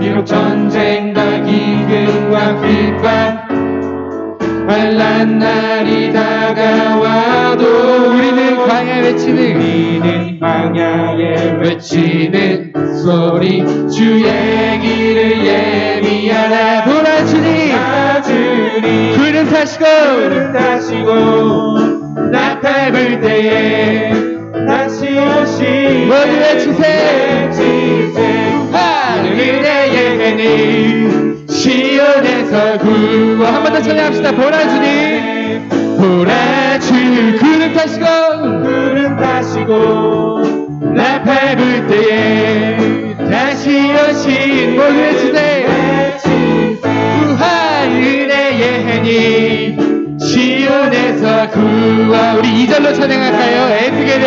비록 전쟁과 기근과 핍박 환난 날이 다가와도 우리는 광야에 외치는 소리 주의 길을 예비하라. 보라 주님 구름 타시고 나 밟을 때에 다시 오시 모두 외치세 은혜의 해님 시온에서 구원. 한 번 더 찬양합시다. 보라 주님 보라 주 구름 타시고 나 밟을 때에 다시 오신 모두 외치세 우하 은혜의 해님 시온에서 구원. 우리 2절로 찬양할까요? 에스겔의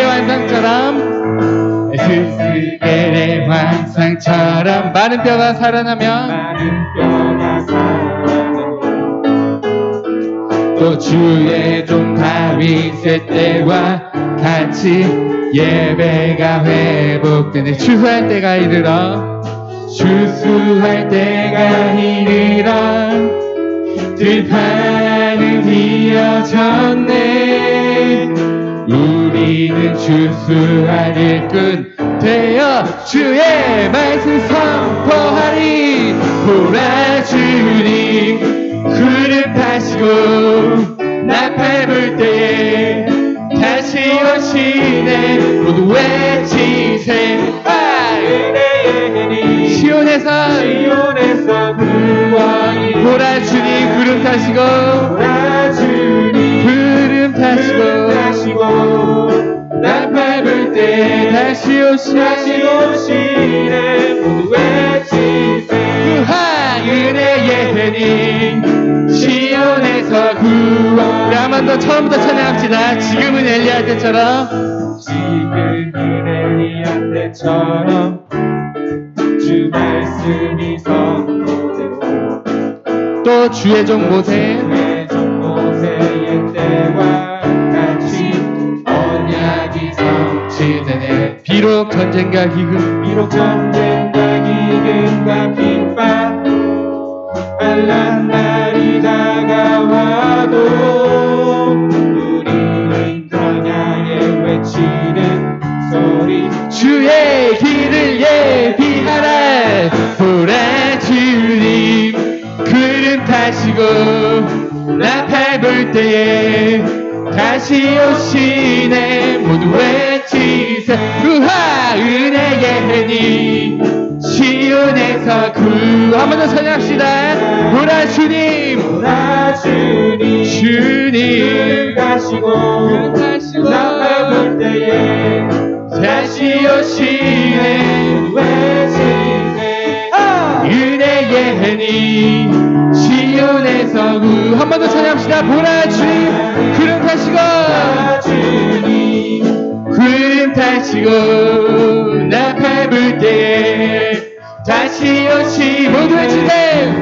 환상처럼 마른 뼈가 살아나면 또 주의 종 다윗의 때와 같이 예배가 회복되네. 추수할 때가 이르러 들판은 휘어졌네. 우리는 추수할 일꾼 되어 주의 말씀 선포하리. 보라 주님 구름 타시고 나 밟을 때에 다시 오시네. 모두 외치세 은혜의 시온에서 구원이. 보라 주님 구름 타시고 나 밟을 때 다시 오시네. 모두 외치세 우하 은혜의 해님 시온에서 구원. 우리 한 번 더 처음부터 찬양합시다. 지금은 엘리야 때처럼 주 말씀이 선포되고 또 주의 종 모세의 때와 같이 언약이 성취되네. 비록 전쟁과 기근과 핍박 환난 날이 다가와도 우리는 광야에 외치는 소리 주의 길을 예비하라. 보라 주님 구름 타시고 나 밟을 때에 다시 오시네. 모두 외치세 우하 은혜의 해님 시온에서 구원. 한 번 더 찬양합시다. 보라 주님 구름 타시고 나 밟을 때에 다시 오시네. 외치세 은혜의 해님 시온에서 구원. 한 번 더 찬양합시다. 보라 주님 구름 타시고 나 밟을 때에 다시 오시 모두 외치세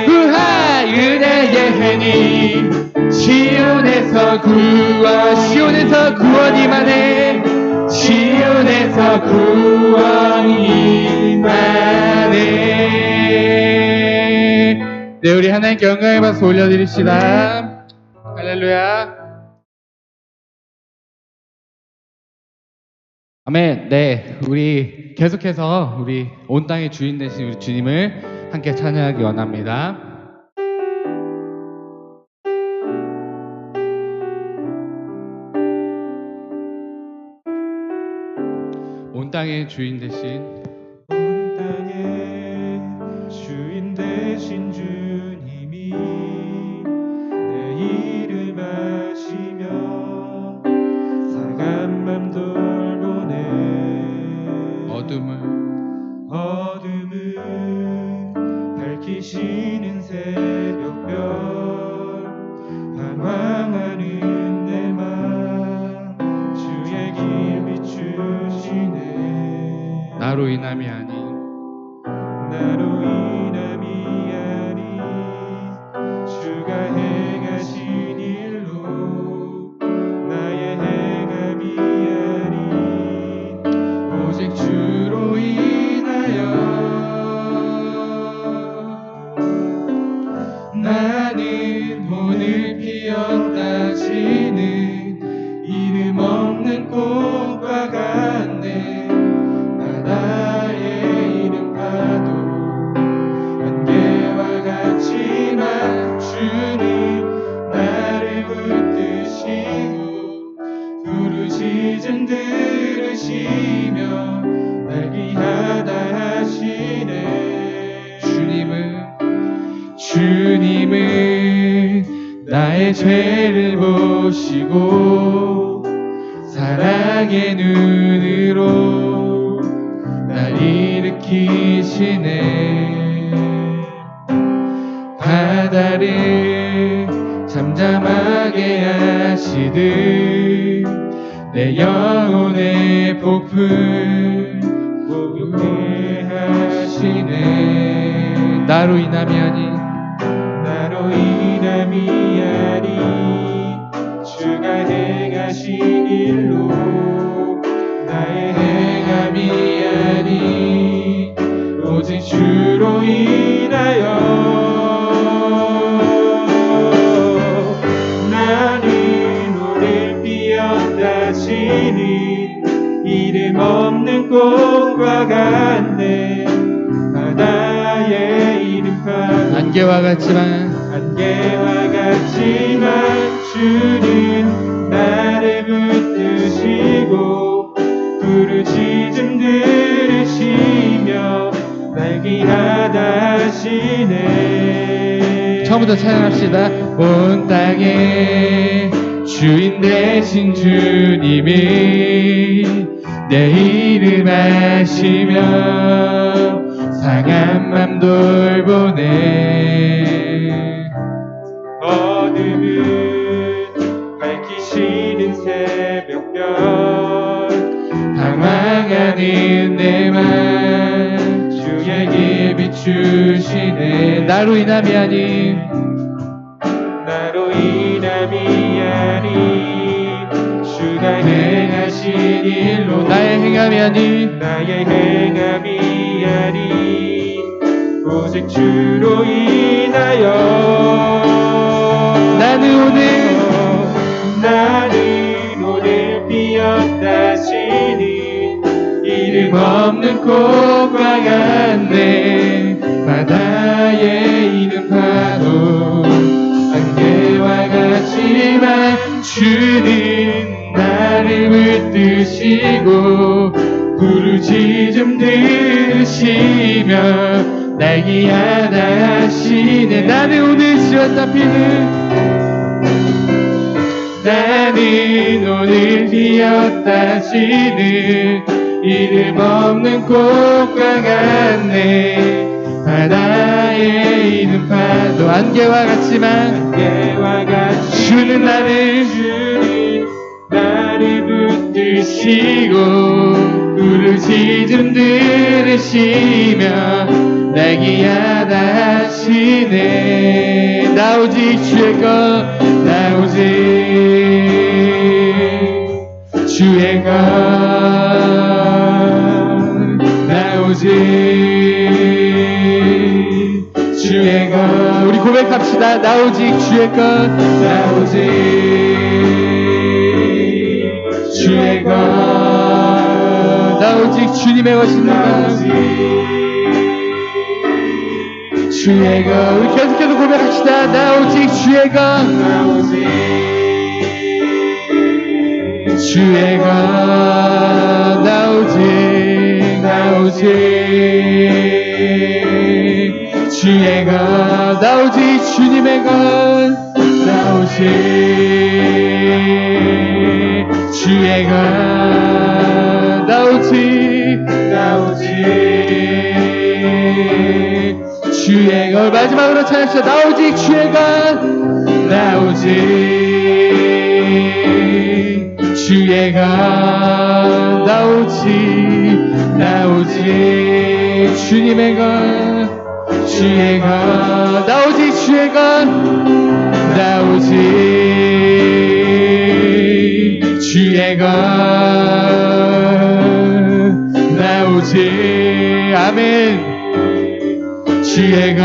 우하 은혜의 해님 시온에서 구원이 임하네. 시온에서 구원이 임하네. 네, 우리 하나님께 영광의 박수 올려드립시다. 할렐루야. 아멘. 네, 우리 계속해서 우리 온 땅의 주인 되신 우리 주님을 함께 찬양하기 원합니다. 온 땅의 주인 되신 주님이 내 이름 아시며 사간 맘 돌보네. 어둠을 밝히시는 새벽별 방황하는 내 맘 주의 길 비추시네. 나로 인함이 아닌 주가 행하신 일로 나의 행함이 아닌 오직 주로 인하여 나의 죄를 보시고 사랑의 눈으로 날 일으키시네. 바다를 잠잠하게 하시듯 내 영혼의 폭풍 보게 하시네. 나로 인함이 아닌 나로 인함이 아닌 주가 행하신 일로 나의 행함이 아닌 오직 주로 인하여 나는 오늘 피었다 지는 이름 없는 꽃과 같네. 바다의 이름판 안개와 같지만 주는 나를 붙드시고 부르짖음 들으시며 날 귀하다 하시네. 처음부터 찬양합시다. 온 땅에 주인 되신 주님이 내 이름 아시며 상한 맘 돌보네. 어둠은 밝히시는 새벽별 당황하는 내맘 주에게 비추시네. 나로 인함이 아닌 주가 행하신 일로 나의 행함이 아닌 오직 주로 인하여 나는 오늘 피었다 지는 이름 없는 꽃과 같네. 바다의 이름 파도 안개와 같지만 주는 나를 붙드시고 부르짖음 들으시며 날 귀하다 하시네. 나는 오늘 피었다 지는 이름 없는 꽃과 같네. 바다의 이름 파도 안개와 같지만 주는 나를 붙드시고 부르짖음 들으시며 날 귀하다 하시네. 나 오직 주의 것, 나 오직 주의 것, 나 오직 주의 것. 우리 고백합시다. 나 오직 주의 것, 나 오직 주의 것, 나 오직 주님의 것입니다. 주의 것. 우리 계속해서 고백합시다. 나 오직 주의 것, 주의 것, 나 오직 주의 것, 나 오직 주님의 것, 나 오직 주의 것, 나 오직 주의 것. 마지막으로 찬양합시다. 나 오직 주의 것, 나 오직 주의 것, 나 오직 주님의 것, 주의 것, 나 오직 주의 것, 나 오직 주의 것, 나 오직 아멘. 주의 것.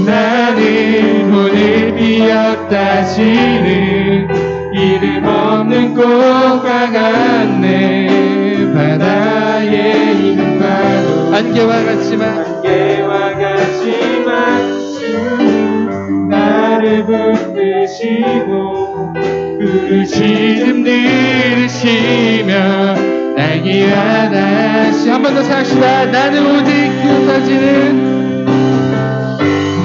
나는 오늘 피었다 지는 이름 없는 꽃과 같네. 바다의 이름 파도 안개와 같지만 주는 나를 붙드시고 부르짖음 들으시며 날 귀하다 하시. 한 번 더 찬양합시다. 나는 오직 피었다 지는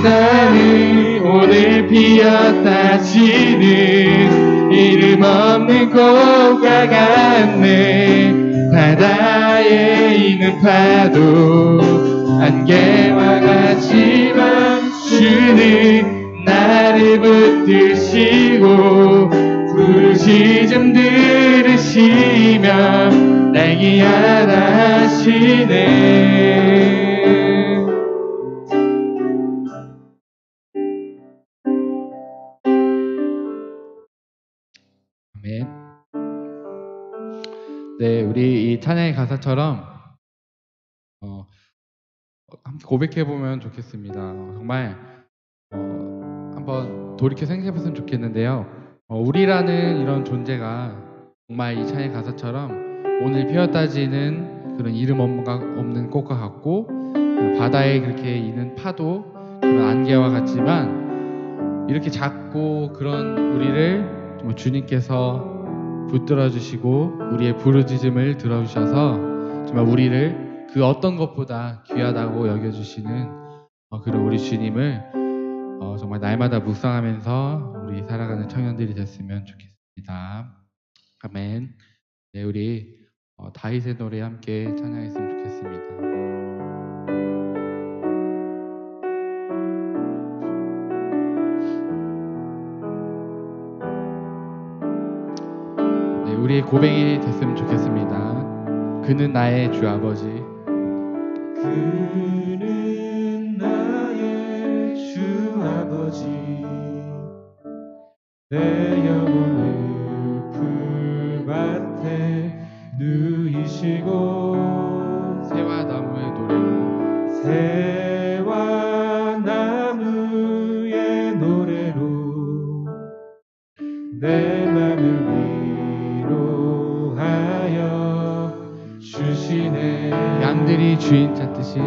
나는 오늘 피었다 지는 이름 없는 꽃과 같네. 바다에 있는 파도 안개와 같지만 주는 나를 붙드시고 부르짖음 들으시며 날 기한하시네. 아멘. 네, 우리 이 찬양의 가사처럼 함께 고백해보면 좋겠습니다. 정말 한번 돌이켜 생각해봤으면 좋겠는데요. 우리라는 이런 존재가 정말 이 찬양의 가사처럼 오늘 피었다지는 그런 이름 없는 꽃과 같고 바다에 그렇게 있는 파도 그런 안개와 같지만 이렇게 작고 그런 우리를 정말 주님께서 붙들어 주시고 우리의 부르짖음을 들어주셔서 정말 우리를 그 어떤 것보다 귀하다고 여겨주시는 그런 우리 주님을 정말 날마다 묵상하면서 우리 살아가는 청년들이 됐으면 좋겠습니다. 아멘. 네, 우리 다윗의 노래 함께 찬양했으면 좋겠습니다. 우리의 고백이 됐으면 좋겠습니다. 그는 나의 주 아버지. 그는 나의 주 아버지. 내 영혼을 풀밭에 누이시고 새와 나무의 노래로 새와 나무의 노래로 내 맘을 주시네. 양들이 주인 찾듯이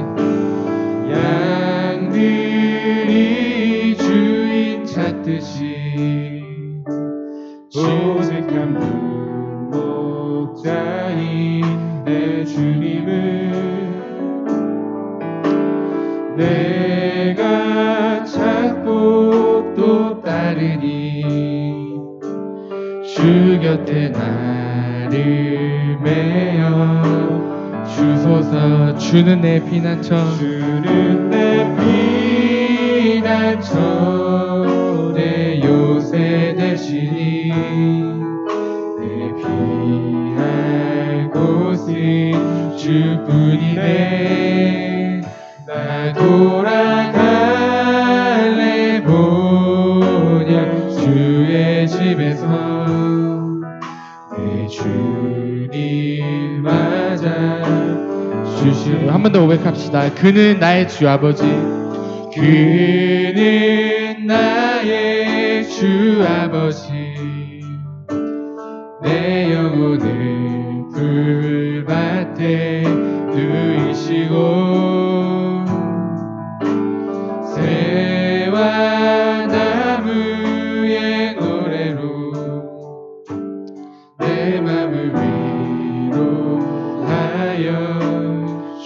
양들이 주인 찾듯이 오직한 목자인 내 주님을 내가 찾고 또 따르니 주 곁에 나를 메어 주소서. 주는 내 피난처. 주는 내 피난처 내 요새 되시니 내 피할 곳은 주뿐이네. 나 돌아갈래 보냐 주의 집에서 내 주님 맞아 주시오. 한 번 더 고백합시다. 그는 나의 주 아버지. 그는 나의 주 아버지. 내 영혼을 풀밭에 누이시고 새와 나무의 노래로 내 맘을 위로하여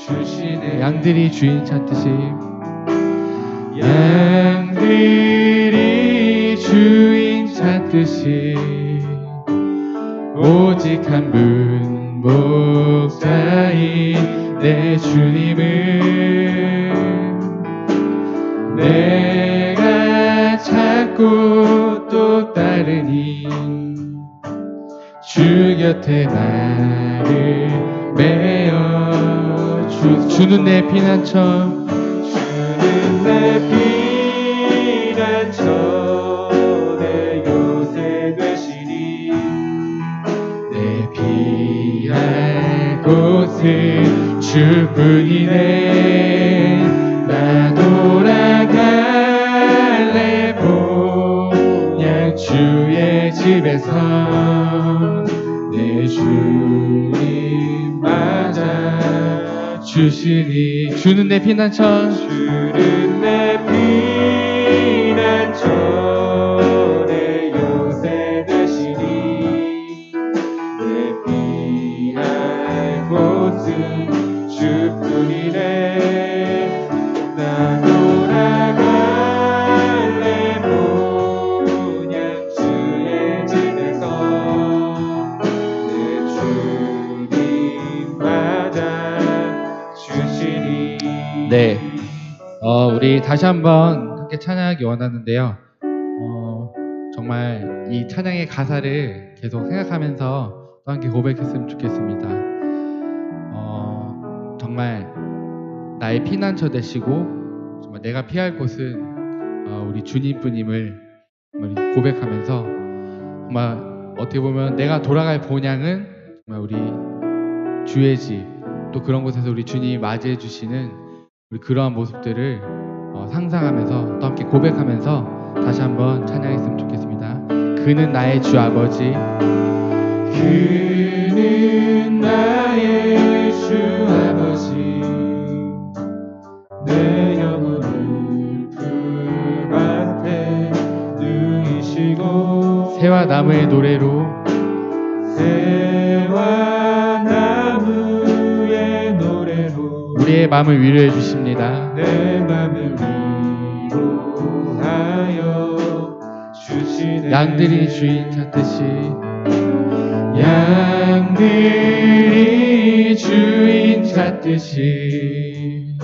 주시네. 양들이 주인 찾듯이 양들이 주인 찾듯이 오직 한 분 목자인 내 주님을 내가 찾고 또 따르니 주 곁에 나를 메어 주는 내 피난처. 주는 내 피난처 내 요새 되시니 내 피할 곳은 주뿐이네. 나 돌아갈래 보냐 주의 집에서 내 주님 맞아 주시니. 주는 내 피난처. 주는 내 피난처 내 요새 되시니 내 피할 곳은 주뿐이네. 나 돌아가 네, 우리 다시 한번 함께 찬양하기 원하는데요. 정말 이 찬양의 가사를 계속 생각하면서 또 함께 고백했으면 좋겠습니다. 정말 나의 피난처 되시고 정말 내가 피할 곳은 우리 주님뿐임을 정말 고백하면서 정말 어떻게 보면 내가 돌아갈 본향은 정말 우리 주의 집, 또 그런 곳에서 우리 주님이 맞이해 주시는 우리 그러한 모습들을 상상하면서 또 함께 고백하면서 다시 한번 찬양했으면 좋겠습니다. 그는 나의 주 아버지, 그는 나의 주 아버지, 내 영혼을 품 앞에 누이시고 새와 나무의 노래로 새와 나무의 노래로 우리의 마음을 위로해 주십니다. 내 맘을 위로하여 주시네. 양들이 주인 찾듯이 양들이 주인 찾듯이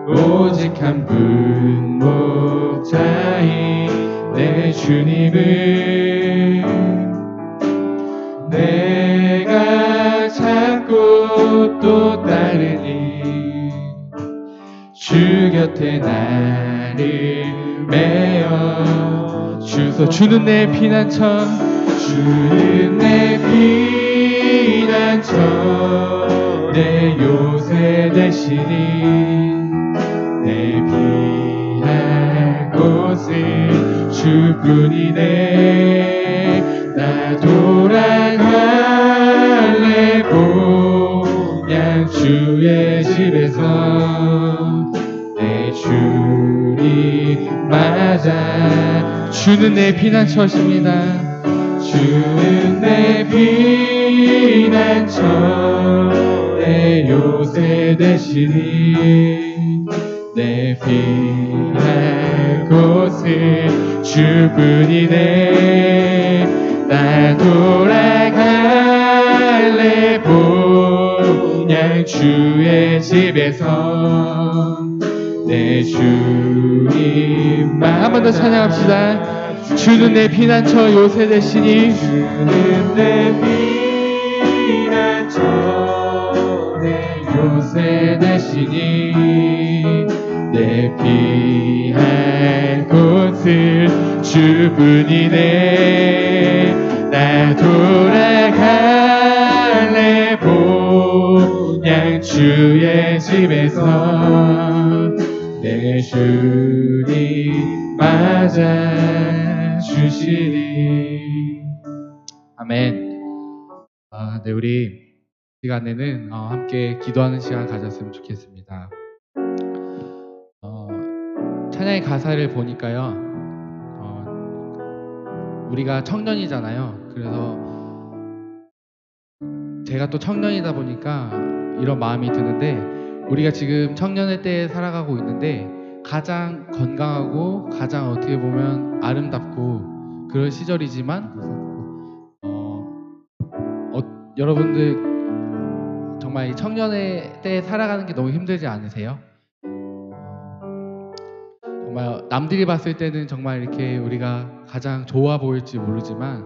오직 한 분 목자인 내 주님을 내가 찾고 또 따르니 주 곁에 나를 메어 주소. 주는 내 피난처, 주는 내 피난처, 내 요새 되시니 내 피할 곳은 주뿐이네. 나 돌아갈래 본향 주의 집에서 내 주님 맞아. 주는 내 피난처십니다. 주는 내 피난처, 내 요새 되시니 내 피할 곳은 주뿐이네. 나 돌아갈래 본향 주의 집에서 내 주님만. 한 번 더 찬양합시다. 주는 내 피난처 요새 되시니 주는 내 피난처, 내 요새 되시니 내 피할 곳은 주뿐이네. 나 돌아갈래 본향 주의 집에서 내 주님 맞아 주시리. 아멘. 네, 우리 시간에는 함께 기도하는 시간 가졌으면 좋겠습니다. 찬양의 가사를 보니까요, 우리가 청년이잖아요. 그래서 제가 또 청년이다 보니까 이런 마음이 드는데, 우리가 지금 청년의 때에 살아가고 있는데 가장 건강하고 가장 어떻게 보면 아름답고 그런 시절이지만 여러분들 정말 이 청년의 때에 살아가는 게 너무 힘들지 않으세요? 정말 남들이 봤을 때는 정말 이렇게 우리가 가장 좋아 보일지 모르지만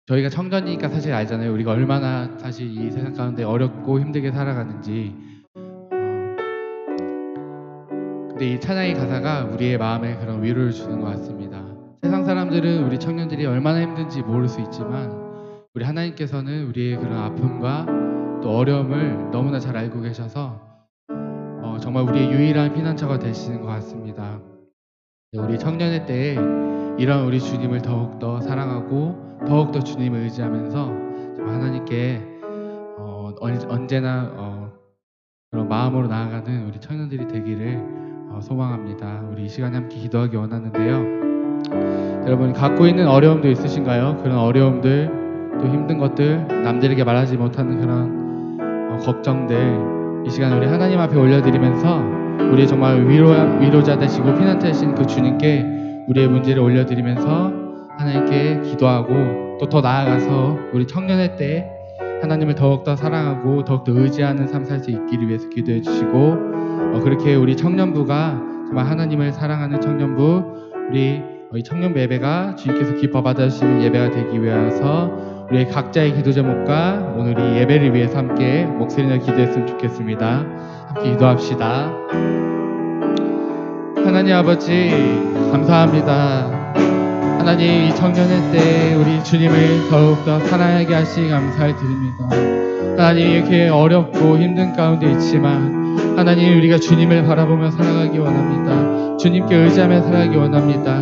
저희가 청년이니까 사실 알잖아요. 우리가 얼마나 사실 이 세상 가운데 어렵고 힘들게 살아가는지. 근데 이 찬양의 가사가 우리의 마음에 그런 위로를 주는 것 같습니다. 세상 사람들은 우리 청년들이 얼마나 힘든지 모를 수 있지만 우리 하나님께서는 우리의 그런 아픔과 또 어려움을 너무나 잘 알고 계셔서 정말 우리의 유일한 피난처가 되시는 것 같습니다. 우리 청년의 때에 이런 우리 주님을 더욱더 사랑하고 더욱더 주님을 의지하면서 하나님께 언제나 그런 마음으로 나아가는 우리 청년들이 되기를 소망합니다. 우리 이 시간에 함께 기도하기 원하는데요. 여러분 갖고 있는 어려움도 있으신가요? 그런 어려움들, 또 힘든 것들, 남들에게 말하지 못하는 그런 걱정들 이 시간 우리 하나님 앞에 올려드리면서 우리 정말 위로자 되시고 피난처 되신 그 주님께 우리의 문제를 올려드리면서 하나님께 기도하고 또 더 나아가서 우리 청년의 때 하나님을 더욱더 사랑하고 더욱더 의지하는 삶 살 수 있기를 위해서 기도해 주시고, 그렇게 우리 청년부가 정말 하나님을 사랑하는 청년부, 우리 이 청년부 예배가 주님께서 기뻐 받으시는 예배가 되기 위해서 우리의 각자의 기도 제목과 오늘 이 예배를 위해서 함께 목소리를 기도했으면 좋겠습니다. 함께 기도합시다. 하나님 아버지 감사합니다. 하나님, 이 청년의 때 우리 주님을 더욱더 사랑하게 하시니 감사를 드립니다. 하나님, 이렇게 어렵고 힘든 가운데 있지만 하나님, 우리가 주님을 바라보며 살아가기 원합니다. 주님께 의지하며 살아가기 원합니다.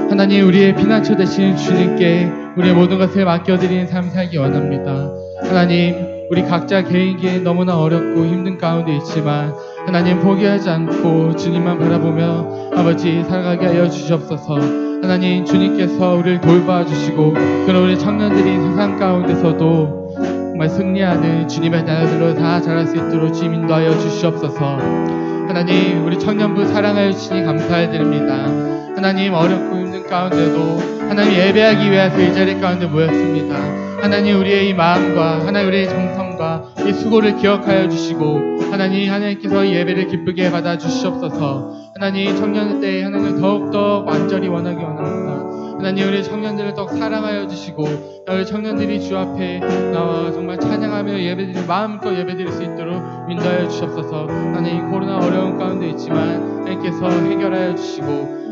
하나님, 우리의 피난처 되시는 주님께 우리의 모든 것을 맡겨드리는 삶 살기 원합니다. 하나님, 우리 각자 개인기에 너무나 어렵고 힘든 가운데 있지만 하나님, 포기하지 않고 주님만 바라보며 아버지 살아가게 하여 주시옵소서. 하나님, 주님께서 우리를 돌봐주시고 그런 우리 청년들이 세상 가운데서도 정말 승리하는 주님의 자녀들로 다 자랄 수 있도록 주님 인도하여 주시옵소서. 하나님, 우리 청년부 사랑하여 주시니 감사드립니다. 하나님, 어렵고 힘든 가운데도 하나님 예배하기 위해서 이 자리 가운데 모였습니다. 하나님, 우리의 이 마음과 하나님 우리의 정성과 이 수고를 기억하여 주시고 하나님께서 이 예배를 기쁘게 받아 주시옵소서. 하나님, 청년 때에 하나님을 더욱더 완전히 원하기 원합니다. 하나님, 우리 청년들을 더욱 사랑하여 주시고 우리 청년들이 주 앞에 나와 정말 찬양하며 예배드리는 마음껏 예배드릴 수 있도록 인도하여 주시옵소서. 하나님, 코로나 어려운 가운데 있지만 하나님께서 해결하여 주시고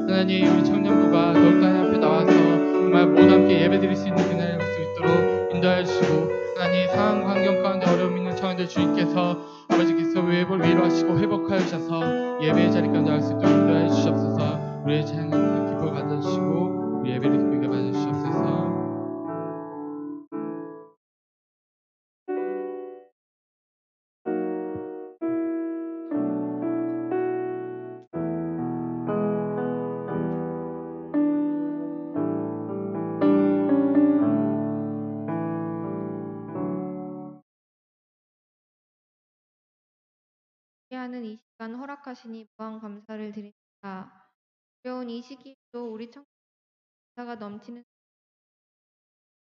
하나님, 우리 청년부가 더욱더 하나님 앞에 나와서 정말 모두 함께 예배드릴 수 있는 그날이 올 수 있도록 인도하여 주시고 하나님, 상황 환경 가운데 어려움 있는 청년들 주님께서 아버지께서 위로하시고 회복하여 주셔서 예배의 자리 가운데 올 수 있도록 인도하여 주시옵소서. 우리의 찬양을 기뻐 받아주시고 우리 예배를 기쁘게 받아주시옵소서. 하는 이 시간 허락하시니 무한 감사를 드립니다. 어려운 이 시기에도 우리 청사가 넘치는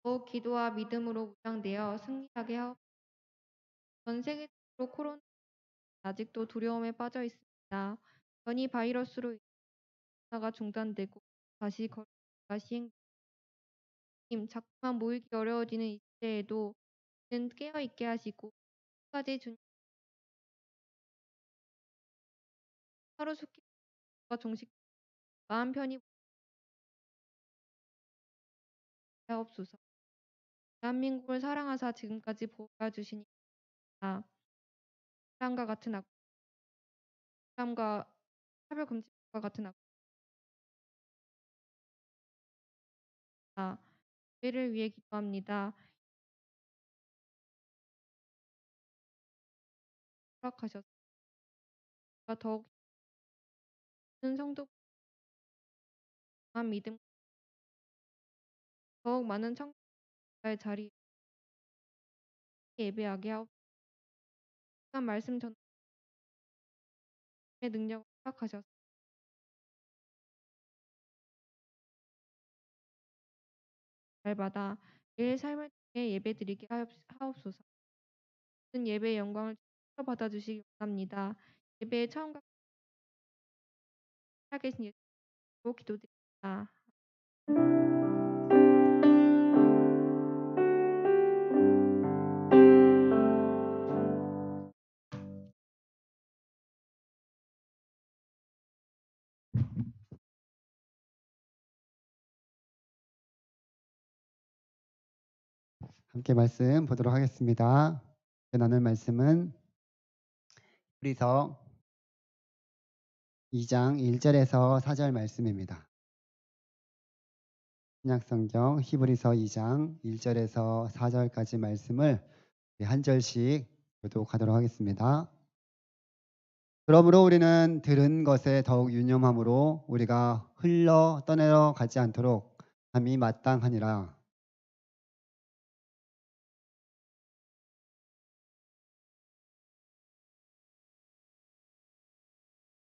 더욱 기도와 믿음으로 무장되어 승리하게 하옵소서. 전 세계적으로 코로나 아직도 두려움에 빠져 있습니다. 변이 바이러스로 인하가 중단되고 다시 거리가 시행됩니다. 자꾸만 모이기 어려워지는 이 시대에도 는 깨어 있게 하시고 끝까지 주님 하루속기가 종식 마음 편히 하옵소서. 대한민국을 사랑하사 지금까지 보호해주시니 사람과 같은 악함과 차별금지과 같은 악함 죄를 위해 기도합니다. 허락하셔서 더욱 많은 성도 믿음 더욱 많은 청자의 자리에 예배하게 하옵소서. 말씀 전의 능력을 허락하셔서 잘 받아 매일 삶을 통해 예배드리게 하옵소서. 모든 예배의 영광을 받아주시기 원합니다. 예배의 처음과 살아계신 예수로 기도드립니다. 함께 말씀 보도록 하겠습니다. 나눌 말씀은 히브리서 2장 1절에서 4절 말씀입니다. 신약성경 히브리서 2장 1절에서 4절까지 말씀을 한 절씩 교독하도록 하겠습니다. 그러므로 우리는 들은 것에 더욱 유념함으로 우리가 흘러 떠내려 가지 않도록 함이 마땅하니라.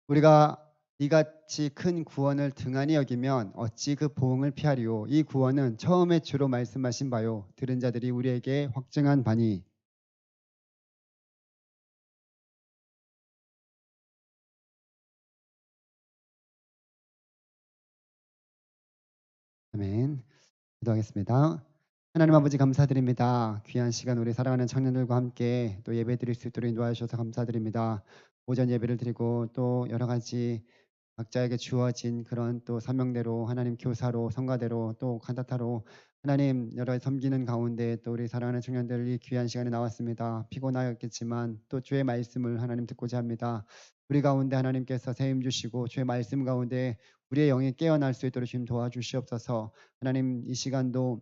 우리가 이같이 큰 구원을 등한히 여기면 어찌 그 보응을 피하리요. 이 구원은 처음에 주로 말씀하신 바요 들은 자들이 우리에게 확증한 바니. 아멘. 기도하겠습니다. 하나님 아버지 감사드립니다. 귀한 시간 우리 사랑하는 청년들과 함께 또 예배 드릴 수 있도록 인도하여 주셔서 감사드립니다. 오전 예배를 드리고 또 여러 가지 각자에게 주어진 그런 또 사명대로 하나님 교사로 성가대로 또 칸타타로 하나님 여러 섬기는 가운데 또 우리 사랑하는 청년들이 귀한 시간에 나왔습니다. 피곤하였겠지만 또 주의 말씀을 하나님 듣고자 합니다. 우리 가운데 하나님께서 새 힘 주시고 주의 말씀 가운데 우리의 영이 깨어날 수 있도록 주님 도와주시옵소서. 하나님 이 시간도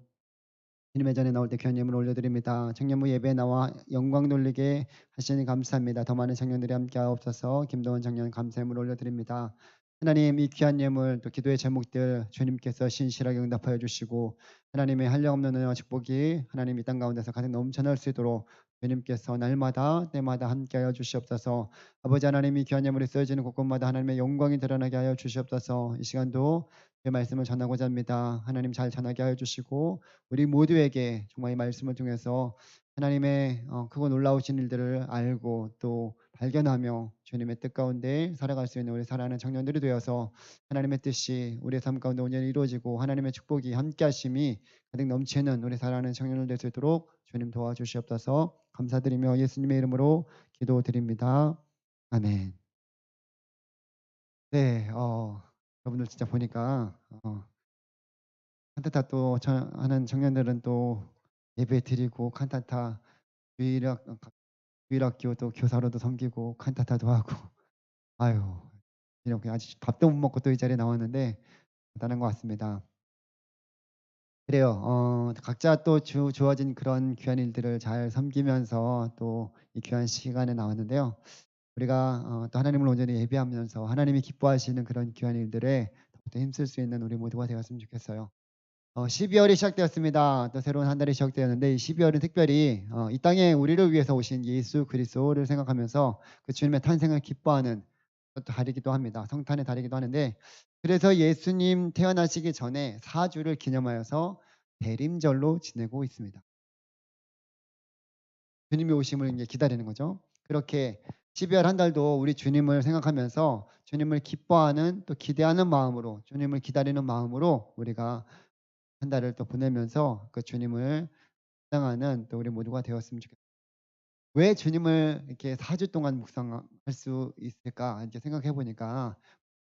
주님의 전에 나올 때 귀한 예물을 올려드립니다. 청년부 예배에 나와 영광 돌리게 하시니 감사합니다. 더 많은 청년들이 함께 하옵소서. 김도원 청년 감사 예물 올려드립니다. 하나님 이 귀한 예물 또 기도의 제목들 주님께서 신실하게 응답하여 주시고 하나님의 한량없는 은혜와 축복이 하나님 이 땅 가운데서 가득 넘쳐날 수 있도록 주님께서 날마다 때마다 함께하여 주시옵소서. 아버지 하나님 이 귀한 예물이 쓰여지는 곳곳마다 하나님의 영광이 드러나게 하여 주시옵소서. 이 시간도 그 말씀을 전하고자 합니다. 하나님 잘 전하게 하여 주시고 우리 모두에게 정말 이 말씀을 통해서 하나님의 크고 놀라우신 일들을 알고 또 발견하며 주님의 뜻 가운데 살아갈 수 있는 우리 사랑하는 청년들이 되어서 하나님의 뜻이 우리의 삶 가운데 온전히 이루어지고 하나님의 축복이 함께 하심이 가득 넘치는 우리 사랑하는 청년들 될 수 있도록 주님 도와주시옵소서. 감사드리며 예수님의 이름으로 기도드립니다. 아멘. 네, 여러분들 진짜 보니까 칸타타 또 하는 청년들은 또 예배 드리고 칸타타 주일학교 또 교사로도 섬기고 칸타타도 하고 아유 이렇게 아직 밥도 못 먹고 또 이 자리에 나왔는데 대단한 것 같습니다. 그래요. 각자 또 주어진 그런 귀한 일들을 잘 섬기면서 또 이 귀한 시간에 나왔는데요. 우리가 또 하나님을 온전히 예배하면서 하나님이 기뻐하시는 그런 귀한 일들에 더 힘쓸 수 있는 우리 모두가 되었으면 좋겠어요. 12월이 시작되었습니다. 또 새로운 한 달이 시작되었는데 이 12월은 특별히 이 땅에 우리를 위해서 오신 예수 그리스도를 생각하면서 그 주님의 탄생을 기뻐하는 것도 달이기도 합니다. 성탄의 달이기도 하는데 그래서 예수님 태어나시기 전에 4주를 기념하여서 대림절로 지내고 있습니다. 주님이 오심을 이제 기다리는 거죠. 그렇게 12월 한 달도 우리 주님을 생각하면서 주님을 기뻐하는 또 기대하는 마음으로 주님을 기다리는 마음으로 우리가 한 달을 또 보내면서 그 주님을 사랑하는 또 우리 모두가 되었으면 좋겠습니다. 왜 주님을 이렇게 4주 동안 묵상할 수 있을까 이렇게 생각해 보니까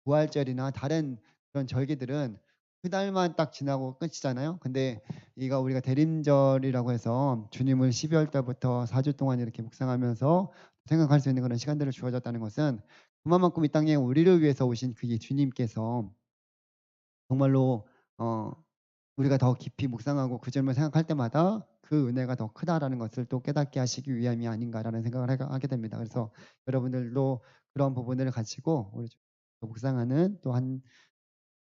부활절이나 다른 그런 절기들은 그날만 딱 지나고 끝이잖아요. 근데 이거 우리가 대림절이라고 해서 주님을 12월 달부터 4주 동안 이렇게 묵상하면서 생각할 수 있는 그런 시간들을 주어졌다는 것은 그만큼 이 땅에 우리를 위해서 오신 그 주님께서 정말로 우리가 더 깊이 묵상하고 그 점을 생각할 때마다 그 은혜가 더 크다라는 것을 또 깨닫게 하시기 위함이 아닌가라는 생각을 하게 됩니다. 그래서 여러분들도 그런 부분을 가지고 우리 묵상하는 또 한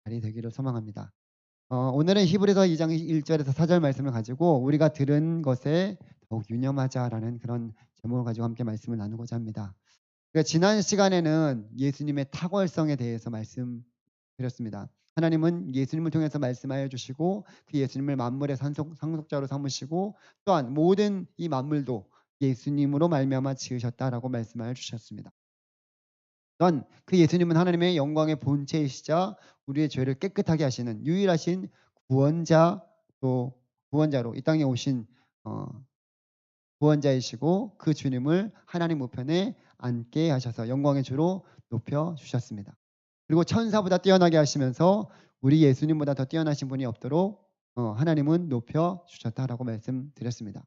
날이 되기를 소망합니다. 오늘은 히브리서 2장 1절에서 4절 말씀을 가지고 우리가 들은 것에 더욱 유념하자라는 그런 제목을 가지고 함께 말씀을 나누고자 합니다. 그러니까 지난 시간에는 예수님의 탁월성에 대해서 말씀드렸습니다. 하나님은 예수님을 통해서 말씀하여 주시고 그 예수님을 만물의 상속자로 삼으시고 또한 모든 이 만물도 예수님으로 말미암아 지으셨다라고 말씀하여 주셨습니다. 또한 그 예수님은 하나님의 영광의 본체이시자 우리의 죄를 깨끗하게 하시는 유일하신 구원자 또 구원자로 이 땅에 오신 구원자이시고 그 주님을 하나님 우편에 앉게 하셔서 영광의 주로 높여 주셨습니다. 그리고 천사보다 뛰어나게 하시면서 우리 예수님보다 더 뛰어나신 분이 없도록 하나님은 높여 주셨다라고 말씀드렸습니다.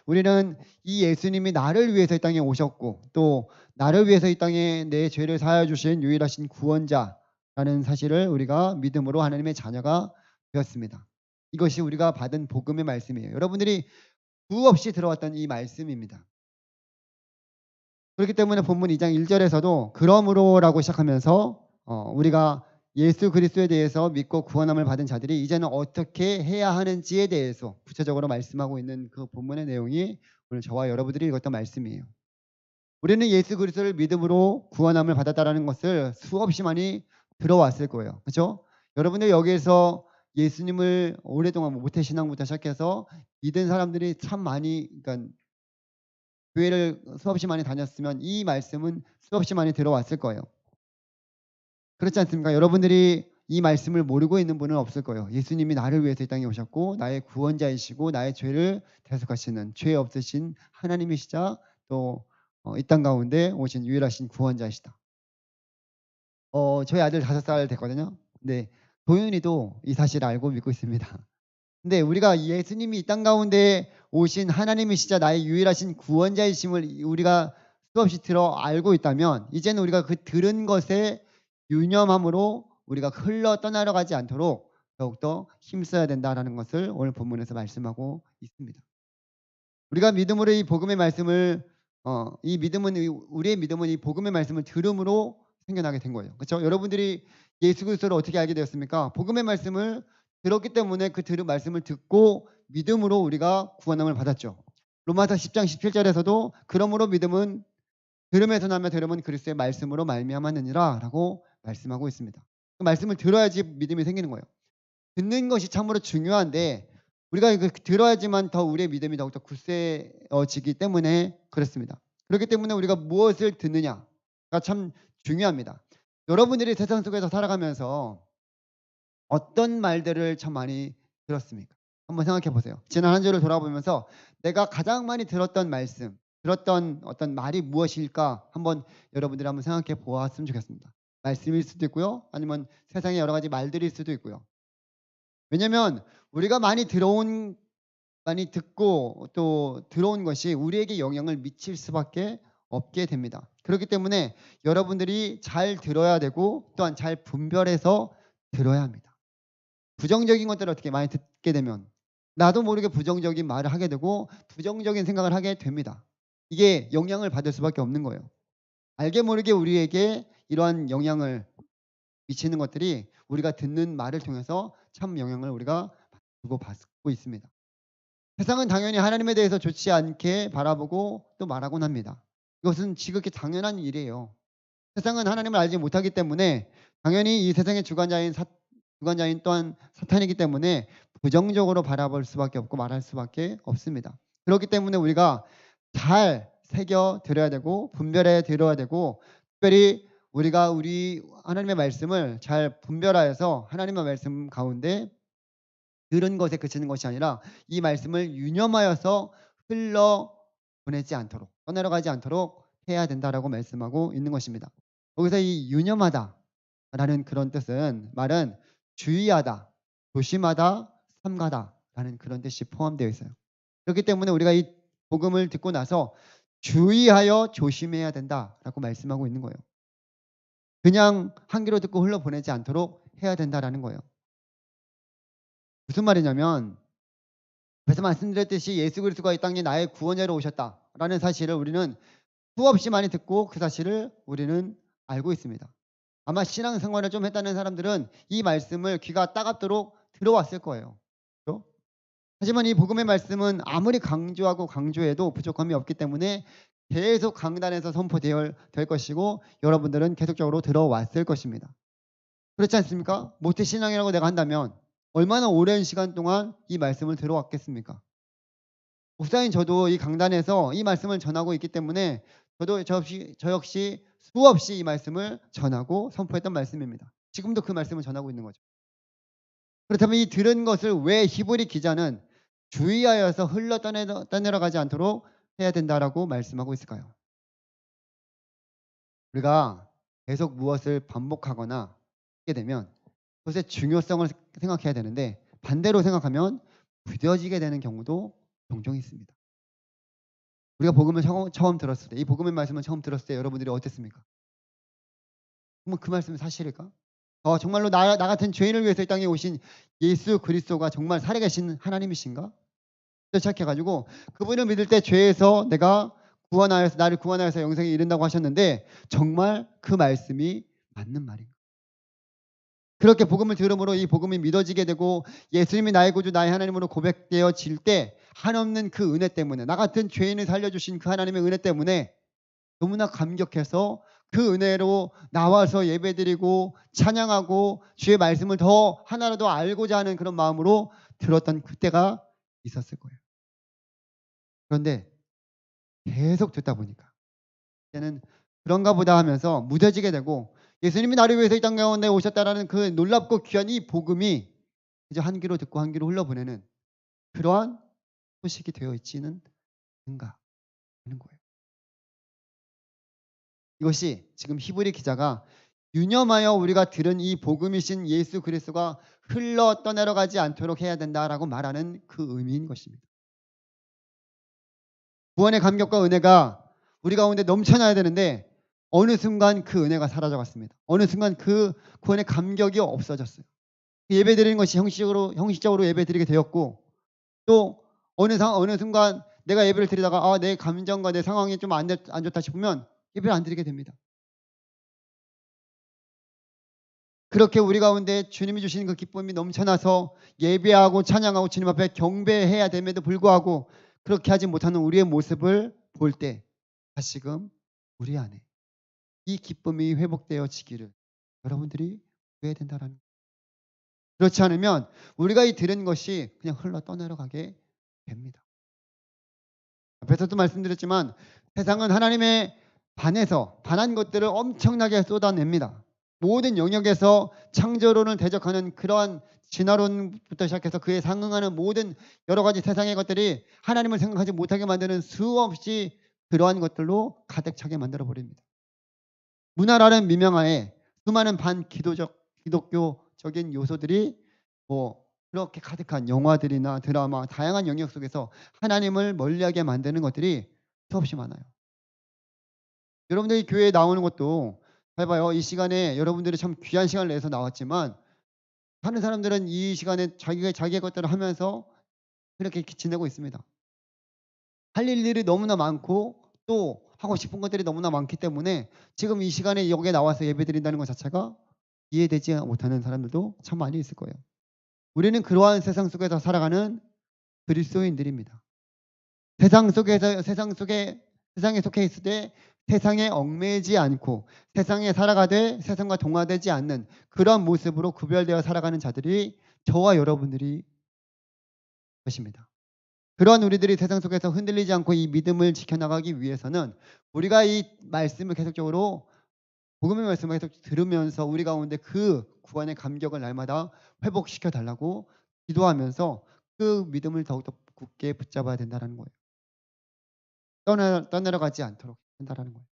우리는 이 예수님이 나를 위해서 이 땅에 오셨고 또 나를 위해서 이 땅에 내 죄를 사하여 주신 유일하신 구원자라는 사실을 우리가 믿음으로 하나님의 자녀가 되었습니다. 이것이 우리가 받은 복음의 말씀이에요. 여러분들이 수없이 들어왔던 이 말씀입니다. 그렇기 때문에 본문 2장 1절에서도 그러므로라고 시작하면서 우리가 예수 그리스도에 대해서 믿고 구원함을 받은 자들이 이제는 어떻게 해야 하는지에 대해서 구체적으로 말씀하고 있는 그 본문의 내용이 오늘 저와 여러분들이 읽었던 말씀이에요. 우리는 예수 그리스도를 믿음으로 구원함을 받았다라는 것을 수없이 많이 들어왔을 거예요. 그렇죠? 여러분들 여기에서 예수님을 오랫동안 모태신앙부터 시작해서 믿은 사람들이 참 많이, 그러니까 교회를 수없이 많이 다녔으면 이 말씀은 수없이 많이 들어왔을 거예요. 그렇지 않습니까? 여러분들이 이 말씀을 모르고 있는 분은 없을 거예요. 예수님이 나를 위해서 이 땅에 오셨고 나의 구원자이시고 나의 죄를 대속하시는 죄 없으신 하나님이시자 또 이 땅 가운데 오신 유일하신 구원자이시다. 저희 아들 5살 됐거든요. 근데 도윤이도 이 사실을 알고 믿고 있습니다. 근데 우리가 예수님이 이 땅 가운데 오신 하나님이시자 나의 유일하신 구원자이심을 우리가 수없이 들어 알고 있다면 이제는 우리가 그 들은 것에 유념함으로 우리가 흘러 떠나러 가지 않도록 더욱더 힘써야 된다라는 것을 오늘 본문에서 말씀하고 있습니다. 우리가 믿음으로 이 복음의 말씀을 우리의 믿음은 이 복음의 말씀을 들음으로 생겨나게 된 거예요. 그렇죠? 여러분들이 예수 그리스도를 어떻게 알게 되었습니까? 복음의 말씀을 들었기 때문에 그 들은 말씀을 듣고 믿음으로 우리가 구원함을 받았죠. 로마서 10장 17절에서도 그러므로 믿음은 들음에서 나며 들음은 그리스도의 말씀으로 말미암았느니라 라고 말씀하고 있습니다. 그 말씀을 들어야지 믿음이 생기는 거예요. 듣는 것이 참으로 중요한데 우리가 들어야지만 더 우리의 믿음이 더욱더 굳세어지기 때문에 그렇습니다. 그렇기 때문에 우리가 무엇을 듣느냐가 참 중요합니다. 여러분들이 세상 속에서 살아가면서 어떤 말들을 참 많이 들었습니까? 한번 생각해 보세요. 지난 한 주를 돌아보면서 내가 가장 많이 들었던 말씀, 들었던 어떤 말이 무엇일까 한번 여러분들이 한번 생각해 보았으면 좋겠습니다. 말씀일 수도 있고요. 아니면 세상의 여러 가지 말들일 수도 있고요. 왜냐하면 우리가 많이 듣고 또 들어온 것이 우리에게 영향을 미칠 수밖에 없게 됩니다. 그렇기 때문에 여러분들이 잘 들어야 되고 또한 잘 분별해서 들어야 합니다. 부정적인 것들을 어떻게 많이 듣게 되면 나도 모르게 부정적인 말을 하게 되고 부정적인 생각을 하게 됩니다. 이게 영향을 받을 수밖에 없는 거예요. 알게 모르게 우리에게 이러한 영향을 미치는 것들이 우리가 듣는 말을 통해서 참 영향을 우리가 주고받고 있습니다. 세상은 당연히 하나님에 대해서 좋지 않게 바라보고 또 말하곤 합니다. 이것은 지극히 당연한 일이에요. 세상은 하나님을 알지 못하기 때문에 당연히 이 세상의 주관자인 또한 사탄이기 때문에 부정적으로 바라볼 수밖에 없고 말할 수밖에 없습니다. 그렇기 때문에 우리가 잘 새겨 들어야 되고 분별해 들어야 되고 특별히 우리가 우리 하나님의 말씀을 잘 분별하여서 하나님의 말씀 가운데 들은 것에 그치는 것이 아니라 이 말씀을 유념하여서 흘러보내지 않도록 떠내려가지 않도록 해야 된다라고 말씀하고 있는 것입니다. 여기서 이 유념하다라는 그런 말은 주의하다, 조심하다, 삼가다라는 그런 뜻이 포함되어 있어요. 그렇기 때문에 우리가 이 복음을 듣고 나서 주의하여 조심해야 된다라고 말씀하고 있는 거예요. 그냥 한 귀로 듣고 흘러보내지 않도록 해야 된다라는 거예요. 무슨 말이냐면 그래서 말씀드렸듯이 예수 그리스도가 이 땅에 나의 구원자로 오셨다라는 사실을 우리는 수없이 많이 듣고 그 사실을 우리는 알고 있습니다. 아마 신앙생활을 좀 했다는 사람들은 이 말씀을 귀가 따갑도록 들어왔을 거예요. 그렇죠? 하지만 이 복음의 말씀은 아무리 강조하고 강조해도 부족함이 없기 때문에 계속 강단에서 선포될 것이고 여러분들은 계속적으로 들어왔을 것입니다. 그렇지 않습니까? 모태신앙이라고 내가 한다면 얼마나 오랜 시간 동안 이 말씀을 들어왔겠습니까? 목사인 저도 이 강단에서 이 말씀을 전하고 있기 때문에 저 역시 수없이 이 말씀을 전하고 선포했던 말씀입니다. 지금도 그 말씀을 전하고 있는 거죠. 그렇다면 이 들은 것을 왜 히브리 기자는 주의하여서 흘러 떠내려가지 않도록 해야 된다라고 말씀하고 있을까요? 우리가 계속 무엇을 반복하거나 하게 되면 그것의 중요성을 생각해야 되는데 반대로 생각하면 부뎌지게 되는 경우도 종종 있습니다. 우리가 복음을 처음 들었을 때, 이 복음의 말씀을 처음 들었을 때 여러분들이 어땠습니까? 그럼 그 말씀이 사실일까? 정말로 나 같은 죄인을 위해서 이 땅에 오신 예수 그리스도가 정말 살아계신 하나님이신가? 시작해가지고 그분을 믿을 때 죄에서 나를 구원하여서 영생에 이른다고 하셨는데 정말 그 말씀이 맞는 말인가? 그렇게 복음을 들음으로 이 복음이 믿어지게 되고 예수님이 나의 구주 나의 하나님으로 고백되어질 때 한없는 그 은혜 때문에 나 같은 죄인을 살려주신 그 하나님의 은혜 때문에 너무나 감격해서 그 은혜로 나와서 예배드리고 찬양하고 주의 말씀을 더 하나라도 알고자 하는 그런 마음으로 들었던 그때가 있었을 거예요. 그런데 계속 듣다 보니까 이제는 그런가 보다 하면서 무뎌지게 되고 예수님이 나를 위해서 이 땅 가운데 오셨다라는 그 놀랍고 귀한 이 복음이 이제 한 귀로 듣고 한 귀로 흘러보내는 그러한 소식이 되어 있지는 않은가 하는 거예요. 이것이 지금 히브리 기자가 유념하여 우리가 들은 이 복음이신 예수 그리스도가 흘러 떠내려가지 않도록 해야 된다라고 말하는 그 의미인 것입니다. 구원의 감격과 은혜가 우리 가운데 넘쳐나야 되는데 어느 순간 그 은혜가 사라져갔습니다. 어느 순간 그 구원의 감격이 없어졌어요. 예배드리는 것이 형식적으로 예배드리게 되었고 또 어느 순간 내가 예배를 드리다가 내 감정과 내 상황이 좀 안 좋다 싶으면 예배를 안 드리게 됩니다. 그렇게 우리 가운데 주님이 주신 그 기쁨이 넘쳐나서 예배하고 찬양하고 주님 앞에 경배해야 됨에도 불구하고 그렇게 하지 못하는 우리의 모습을 볼 때 다시금 우리 안에 이 기쁨이 회복되어지기를 여러분들이 구해야 된다라는 거예요. 그렇지 않으면 우리가 이 들은 것이 그냥 흘러 떠내려가게 됩니다. 앞에서도 말씀드렸지만 세상은 하나님의 반한 것들을 엄청나게 쏟아냅니다. 모든 영역에서 창조론을 대적하는 그러한 진화론부터 시작해서 그에 상응하는 모든 여러 가지 세상의 것들이 하나님을 생각하지 못하게 만드는 수없이 그러한 것들로 가득 차게 만들어 버립니다. 문화라는 미명하에 수많은 기독교적인 요소들이 그렇게 가득한 영화들이나 드라마 다양한 영역 속에서 하나님을 멀리하게 만드는 것들이 수없이 많아요. 여러분들이 교회에 나오는 것도 해봐요. 이 시간에 여러분들이 참 귀한 시간을 내서 나왔지만 하는 사람들은 이 시간에 자기의 것들을 하면서 그렇게 지내고 있습니다. 할 일들이 너무나 많고 또 하고 싶은 것들이 너무나 많기 때문에 지금 이 시간에 여기에 나와서 예배드린다는 것 자체가 이해되지 못하는 사람들도 참 많이 있을 거예요. 우리는 그러한 세상 속에서 살아가는 그리스도인들입니다. 세상에 속해 있을 때 세상에 얽매이지 않고 세상에 살아가되 세상과 동화되지 않는 그런 모습으로 구별되어 살아가는 자들이 저와 여러분들이 것입니다. 그러한 우리들이 세상 속에서 흔들리지 않고 이 믿음을 지켜나가기 위해서는 우리가 이 말씀을 계속적으로 복음의 말씀을 계속 들으면서 우리 가운데 그 구원의 감격을 날마다 회복시켜 달라고 기도하면서 그 믿음을 더욱더 굳게 붙잡아야 된다는 거예요. 떠내려가지 않도록 한다는 거예요.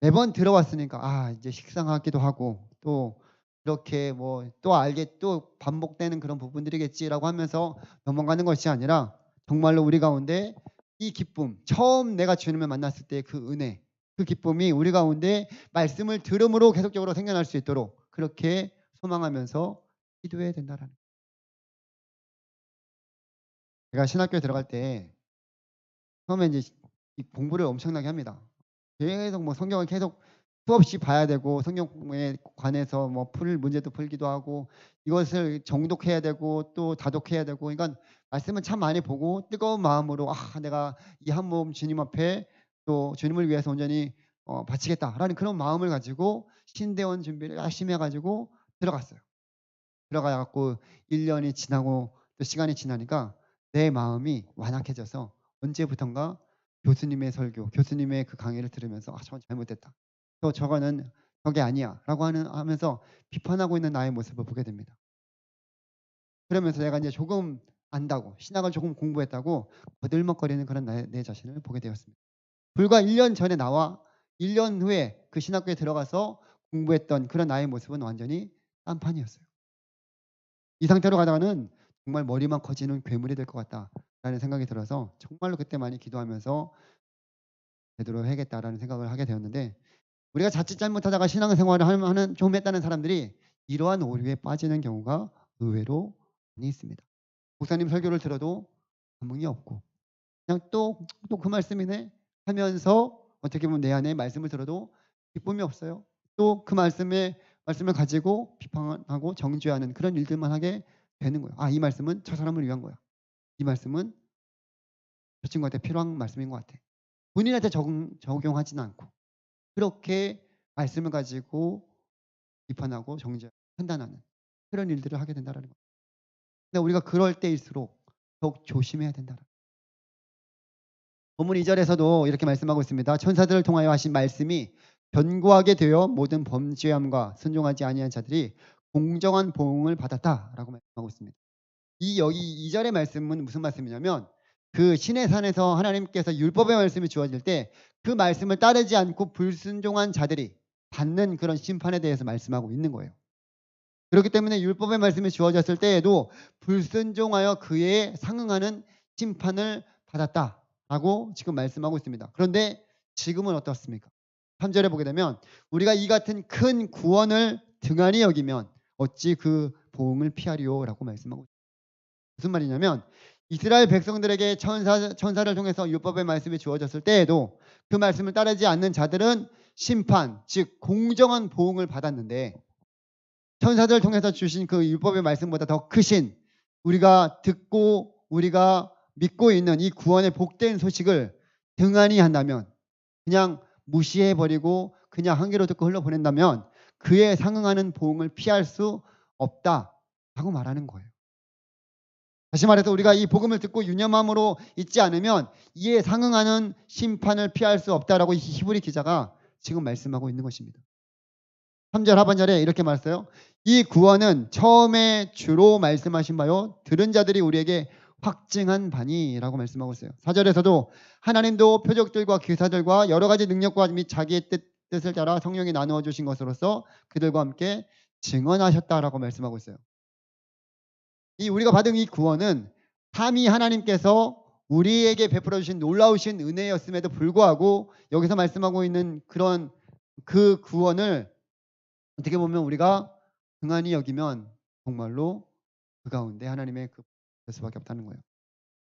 매번 들어왔으니까 이제 식상하기도 하고 또 이렇게 또 알게 또 반복되는 그런 부분들이겠지라고 하면서 넘어가는 것이 아니라 정말로 우리 가운데 이 기쁨, 처음 내가 주님을 만났을 때 그 은혜, 그 기쁨이 우리 가운데 말씀을 들음으로 계속적으로 생겨날 수 있도록 그렇게 소망하면서 기도해야 된다라는 거예요. 제가 신학교에 들어갈 때 처음에 이제 공부를 엄청나게 합니다. 계속 성경을 계속 수없이 봐야 되고 성경에 관해서 풀 문제도 풀기도 하고 이것을 정독해야 되고 또 다독해야 되고 그러니까 말씀을 참 많이 보고 뜨거운 마음으로 내가 이 한 몸 주님 앞에 또 주님을 위해서 온전히 바치겠다라는 그런 마음을 가지고 신대원 준비를 열심히 해가지고 들어갔어요. 들어가갖고 1년이 지나고 또 시간이 지나니까 내 마음이 완악해져서 언제부턴가 교수님의 설교, 교수님의 그 강의를 들으면서 저건 잘못됐다. 또 저거는 저게 아니야 라고 하면서 비판하고 있는 나의 모습을 보게 됩니다. 그러면서 내가 이제 조금 안다고 신학을 조금 공부했다고 거들먹거리는 그런 내 자신을 보게 되었습니다. 불과 1년 전에 나와 1년 후에 그 신학교에 들어가서 공부했던 그런 나의 모습은 완전히 딴판이었어요. 이 상태로 가다가는 정말 머리만 커지는 괴물이 될 것 같다라는 생각이 들어서 정말로 그때 많이 기도하면서 제대로 해야겠다라는 생각을 하게 되었는데 우리가 자칫 잘못하다가 신앙생활을 좀 했다는 사람들이 이러한 오류에 빠지는 경우가 의외로 많이 있습니다. 목사님 설교를 들어도 감흥이 없고 그냥 또 그 말씀이네 하면서 어떻게 보면 내 안에 말씀을 들어도 기쁨이 없어요. 또 그 말씀을 가지고 비판하고 정죄하는 그런 일들만 하게 되는 거예요. 이 말씀은 저 사람을 위한 거야. 이 말씀은 저 친구한테 필요한 말씀인 것 같아. 본인한테 적용하지는 않고 그렇게 말씀을 가지고 비판하고 정죄하고 판단하는 그런 일들을 하게 된다는 거예요. 근데 우리가 그럴 때일수록 더욱 조심해야 된다는 거예요. 본문 2절에서도 이렇게 말씀하고 있습니다. 천사들을 통하여 하신 말씀이 견고하게 되어 모든 범죄함과 순종하지 아니한 자들이 공정한 보응을 받았다라고 말씀하고 있습니다. 여기 2절의 말씀은 무슨 말씀이냐면 그 신의 산에서 하나님께서 율법의 말씀이 주어질 때 그 말씀을 따르지 않고 불순종한 자들이 받는 그런 심판에 대해서 말씀하고 있는 거예요. 그렇기 때문에 율법의 말씀이 주어졌을 때에도 불순종하여 그에 상응하는 심판을 받았다라고 지금 말씀하고 있습니다. 그런데 지금은 어떻습니까? 3절에 보게 되면 우리가 이 같은 큰 구원을 등한히 여기면 어찌 그 보응을 피하리오라고 말씀하고 있습니다. 무슨 말이냐면 이스라엘 백성들에게 천사를 통해서 율법의 말씀이 주어졌을 때에도 그 말씀을 따르지 않는 자들은 심판, 즉 공정한 보응을 받았는데 천사들을 통해서 주신 그 율법의 말씀보다 더 크신 우리가 듣고 우리가 믿고 있는 이 구원의 복된 소식을 등한히 한다면 그냥 무시해버리고 그냥 한 귀로 듣고 흘러보낸다면 그에 상응하는 보응을 피할 수 없다라고 말하는 거예요. 다시 말해서 우리가 이 복음을 듣고 유념함으로 있지 않으면 이에 상응하는 심판을 피할 수 없다라고 히브리 기자가 지금 말씀하고 있는 것입니다. 3절 하반절에 이렇게 말했어요. 이 구원은 처음에 주로 말씀하신 바요 들은 자들이 우리에게 확증한 바니라고 말씀하고 있어요. 4절에서도 하나님도 표적들과 기사들과 여러 가지 능력과 및 자기의 뜻을 따라 성령이 나누어 주신 것으로서 그들과 함께 증언하셨다라고 말씀하고 있어요. 이 우리가 받은 이 구원은 삼위 하나님께서 우리에게 베풀어 주신 놀라우신 은혜였음에도 불구하고 여기서 말씀하고 있는 그런 그 구원을 어떻게 보면 우리가 등한히 여기면 정말로 그 가운데 하나님의 그 될 수밖에 없다는 거예요.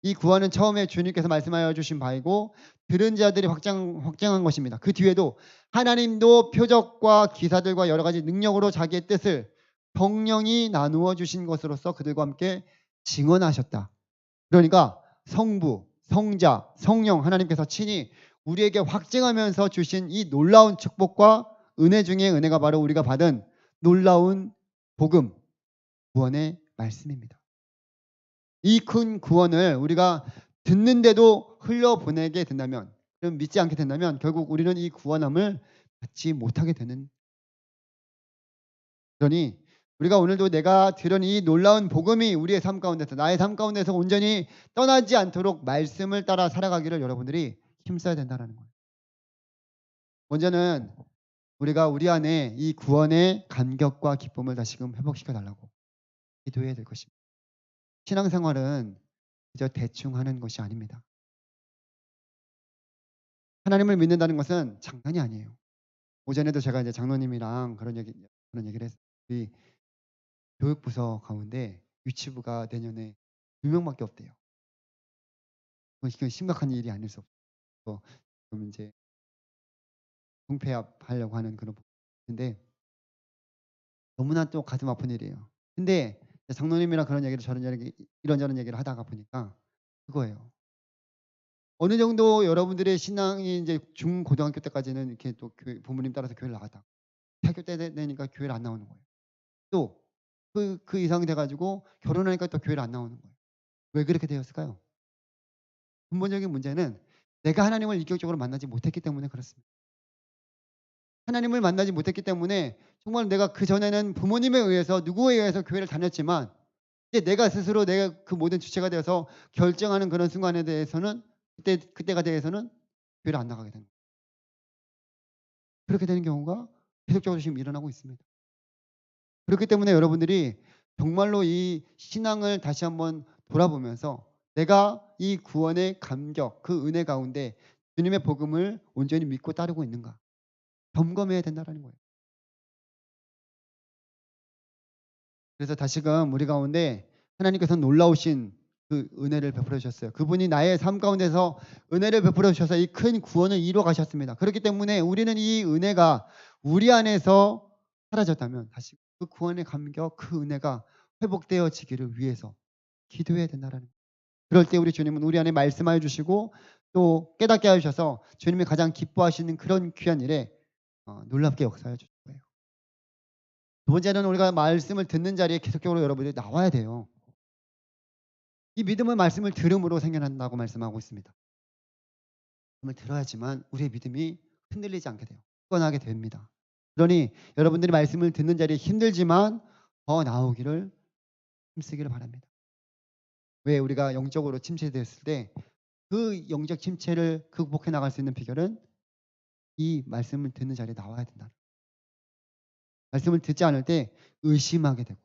이 구원은 처음에 주님께서 말씀하여 주신 바이고 들은 자들이 확정한 것입니다. 그 뒤에도 하나님도 표적과 기사들과 여러 가지 능력으로 자기의 뜻을 성령이 나누어 주신 것으로서 그들과 함께 증언하셨다. 그러니까 성부, 성자, 성령 하나님께서 친히 우리에게 확증하면서 주신 이 놀라운 축복과 은혜 중에 은혜가 바로 우리가 받은 놀라운 복음, 구원의 말씀입니다. 이 큰 구원을 우리가 듣는데도 흘려보내게 된다면, 그럼 믿지 않게 된다면 결국 우리는 이 구원함을 받지 못하게 되는. 그러니 우리가 오늘도 내가 들은 이 놀라운 복음이 우리의 삶 가운데서 나의 삶 가운데서 온전히 떠나지 않도록 말씀을 따라 살아가기를 여러분들이 힘써야 된다는 거예요. 먼저는 우리가 우리 안에 이 구원의 감격과 기쁨을 다시금 회복시켜 달라고 기도해야 될 것입니다. 신앙생활은 그저 대충 하는 것이 아닙니다. 하나님을 믿는다는 것은 장난이 아니에요. 오전에도 제가 이제 장로님이랑 그런 얘기를 했어요. 우리 교육부서 가운데 유치부가 내년에 2명밖에 없대요. 그건 심각한 일이 아닐 수 없고 그럼 이제 통폐합하려고 하는 그런 부분인데 너무나 또 가슴 아픈 일이에요. 근데 장로님이랑 그런 얘기를 이런저런 얘기를 하다가 보니까 그거예요. 어느 정도 여러분들의 신앙이 이제 중고등학교 때까지는 이렇게 또 교회 부모님 따라서 교회를 나갔다. 대학교 때 되니까 교회를 안 나오는 거예요. 또 그 이상이 돼가지고 결혼하니까 또 교회를 안 나오는 거예요. 왜 그렇게 되었을까요? 근본적인 문제는 내가 하나님을 인격적으로 만나지 못했기 때문에 그렇습니다. 하나님을 만나지 못했기 때문에 정말 내가 그 전에는 부모님에 의해서 누구에 의해서 교회를 다녔지만 이제 내가 스스로 내가 그 모든 주체가 되어서 결정하는 그런 순간에 대해서는 그때가 대해서는 교회를 안 나가게 됩니다. 그렇게 되는 경우가 계속적으로 지금 일어나고 있습니다. 그렇기 때문에 여러분들이 정말로 이 신앙을 다시 한번 돌아보면서 내가 이 구원의 감격, 그 은혜 가운데 주님의 복음을 온전히 믿고 따르고 있는가 점검해야 된다는 거예요. 그래서 다시금 우리 가운데 하나님께서 놀라우신 그 은혜를 베풀어 주셨어요. 그분이 나의 삶 가운데서 은혜를 베풀어 주셔서 이 큰 구원을 이루어 가셨습니다. 그렇기 때문에 우리는 이 은혜가 우리 안에서 사라졌다면 다시 그 구원의 감격, 그 은혜가 회복되어지기를 위해서 기도해야 된다는 거예요. 그럴 때 우리 주님은 우리 안에 말씀하여 주시고 또 깨닫게 하셔서 주님이 가장 기뻐하시는 그런 귀한 일에 놀랍게 역사해 주실 거예요. 두 번째는 우리가 말씀을 듣는 자리에 계속적으로 여러분들이 나와야 돼요. 이 믿음은 말씀을 들음으로 생겨난다고 말씀하고 있습니다. 말씀을 들어야지만 우리의 믿음이 흔들리지 않게 돼요. 굳건하게 됩니다. 그러니 여러분들이 말씀을 듣는 자리에 힘들지만 더 나오기를 힘쓰기를 바랍니다. 왜 우리가 영적으로 침체되었을 때 그 영적 침체를 극복해 나갈 수 있는 비결은 이 말씀을 듣는 자리에 나와야 된다. 말씀을 듣지 않을 때 의심하게 되고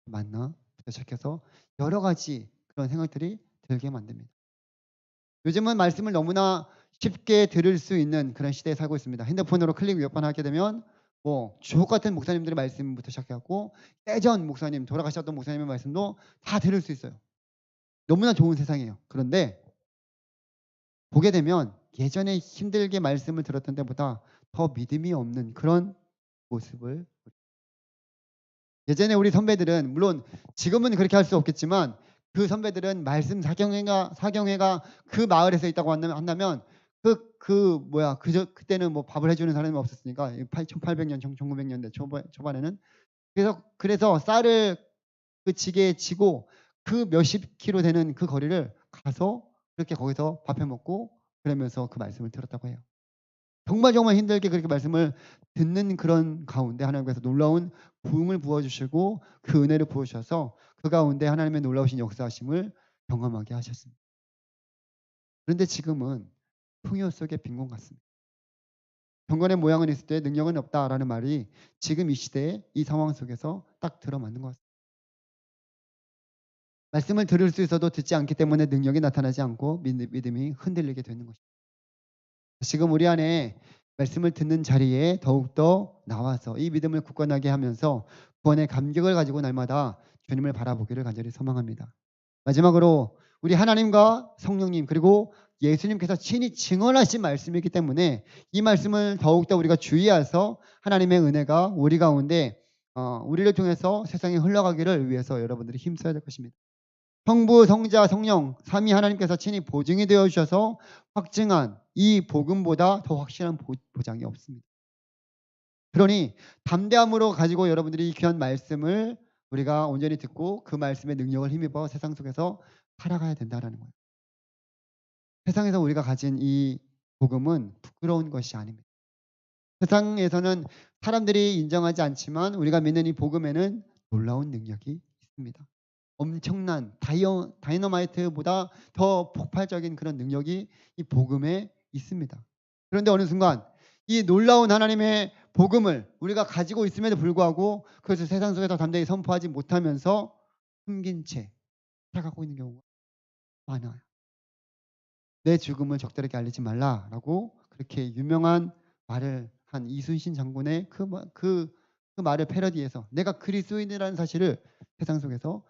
맞나? 부터 시작해서 여러 가지 그런 생각들이 들게 만듭니다. 요즘은 말씀을 너무나 쉽게 들을 수 있는 그런 시대에 살고 있습니다. 핸드폰으로 클릭 몇 번 하게 되면 뭐 주옥 같은 목사님들의 말씀부터 시작해갖고 예전 목사님, 돌아가셨던 목사님의 말씀도 다 들을 수 있어요. 너무나 좋은 세상이에요. 그런데 보게 되면 예전에 힘들게 말씀을 들었던 때보다 더 믿음이 없는 그런 모습을, 예전에 우리 선배들은 물론 지금은 그렇게 할 수 없겠지만 그 선배들은 말씀 사경회가 그 마을에서 있다고 한다면 그때는 뭐 밥을 해주는 사람이 없었으니까 1800년 1900년대 초반에는 그래서 쌀을 그 지게에 지고 그 몇십 킬로 되는 그 거리를 가서 그렇게 거기서 밥해 먹고 그러면서 그 말씀을 들었다고 해요. 정말 힘들게 그렇게 말씀을 듣는 그런 가운데 하나님께서 놀라운 부흥을 부어주시고 그 은혜를 부어주셔서 그 가운데 하나님의 놀라우신 역사하심을 경험하게 하셨습니다. 그런데 지금은 풍요 속의 빈곤 같습니다. 경건의 모양은 있을 때 능력은 없다라는 말이 지금 이 시대에 이 상황 속에서 딱 들어맞는 것 같습니다. 말씀을 들을 수 있어도 듣지 않기 때문에 능력이 나타나지 않고 믿음이 흔들리게 되는 것입니다. 지금 우리 안에 말씀을 듣는 자리에 더욱더 나와서 이 믿음을 굳건하게 하면서 구원의 감격을 가지고 날마다 주님을 바라보기를 간절히 소망합니다. 마지막으로 우리 하나님과 성령님 그리고 예수님께서 친히 증언하신 말씀이기 때문에 이 말씀을 더욱더 우리가 주의해서 하나님의 은혜가 우리 가운데 우리를 통해서 세상에 흘러가기를 위해서 여러분들이 힘써야 될 것입니다. 성부, 성자, 성령 삼위 하나님께서 친히 보증이 되어 주셔서 확증한 이 복음보다 더 확실한 보장이 없습니다. 그러니 담대함으로 가지고 여러분들이 이 귀한 말씀을 우리가 온전히 듣고 그 말씀의 능력을 힘입어 세상 속에서 살아가야 된다는 거예요. 세상에서 우리가 가진 이 복음은 부끄러운 것이 아닙니다. 세상에서는 사람들이 인정하지 않지만 우리가 믿는 이 복음에는 놀라운 능력이 있습니다. 엄청난 다이너마이트보다 더 폭발적인 그런 능력이 이 복음에 있습니다. 그런데 어느 순간 이 놀라운 하나님의 복음을 우리가 가지고 있음에도 불구하고 그것을 세상 속에서 담대히 선포하지 못하면서 숨긴 채 살아가고 있는 경우가 많아요. 내 죽음을 적들에게 알리지 말라라고 그렇게 유명한 말을 한 이순신 장군의 그 말을 패러디해서 내가 그리스도인이라는 사실을 세상 속에서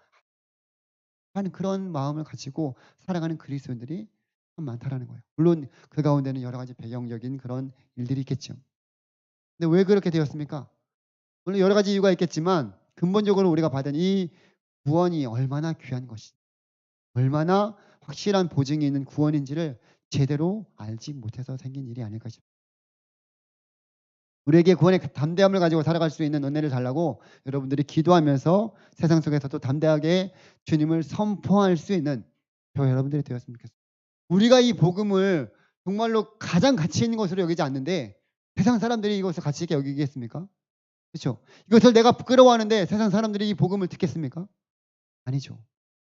하는 그런 마음을 가지고 살아가는 그리스도인들이 참 많다라는 거예요. 물론 그 가운데는 여러 가지 배경적인 그런 일들이 있겠죠. 근데 왜 그렇게 되었습니까? 물론 여러 가지 이유가 있겠지만 근본적으로 우리가 받은 이 구원이 얼마나 귀한 것이, 얼마나 확실한 보증이 있는 구원인지를 제대로 알지 못해서 생긴 일이 아닐까 싶습니다. 우리에게 구원의 담대함을 가지고 살아갈 수 있는 은혜를 달라고 여러분들이 기도하면서 세상 속에서도 담대하게 주님을 선포할 수 있는 저와 여러분들이 되었으면 좋겠습니다. 우리가 이 복음을 정말로 가장 가치 있는 것으로 여기지 않는데 세상 사람들이 이것을 가치 있게 여기겠습니까? 그렇죠? 이것을 내가 부끄러워하는데 세상 사람들이 이 복음을 듣겠습니까? 아니죠.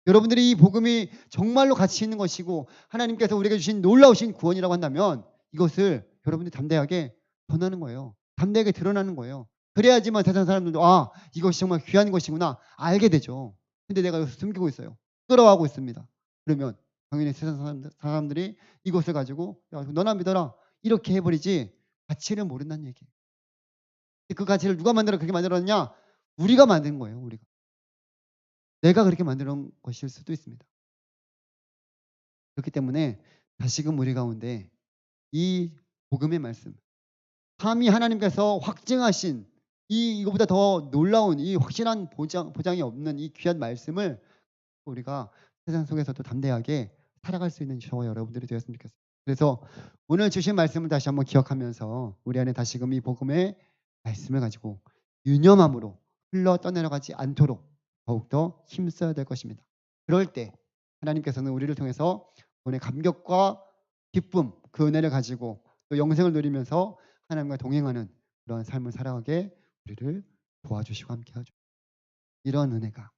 여러분들이 이 복음이 정말로 가치 있는 것이고 하나님께서 우리에게 주신 놀라우신 구원이라고 한다면 이것을 여러분들이 담대하게 전하는 거예요. 담대하게 드러나는 거예요. 그래야지만 세상 사람들도 이것이 정말 귀한 것이구나 알게 되죠. 근데 내가 여기서 숨기고 있어요. 부끄러워하고 있습니다. 그러면 당연히 세상 사람들이 이것을 가지고 야, 너나 믿어라 이렇게 해버리지 가치를 모른다는 얘기예요. 그 가치를 누가 그렇게 만들었냐? 우리가 만든 거예요. 우리가. 내가 그렇게 만든 것일 수도 있습니다. 그렇기 때문에 다시금 우리 가운데 이 복음의 말씀, 삼위 하나님께서 확증하신 이거보다 더 놀라운 이 확실한 보장이 없는 이 귀한 말씀을 우리가 세상 속에서도 담대하게 살아갈 수 있는 저와 여러분들이 되었으면 좋겠어요. 그래서 오늘 주신 말씀을 다시 한번 기억하면서 우리 안에 다시금 이 복음의 말씀을 가지고 유념함으로 흘러 떠내려가지 않도록 더욱더 힘써야 될 것입니다. 그럴 때 하나님께서는 우리를 통해서 오늘 감격과 기쁨, 그 은혜를 가지고 또 영생을 누리면서 하나님과 동행하는 그런 삶을 살아가게 우리를 도와주시고 함께 하죠. 이런 은혜가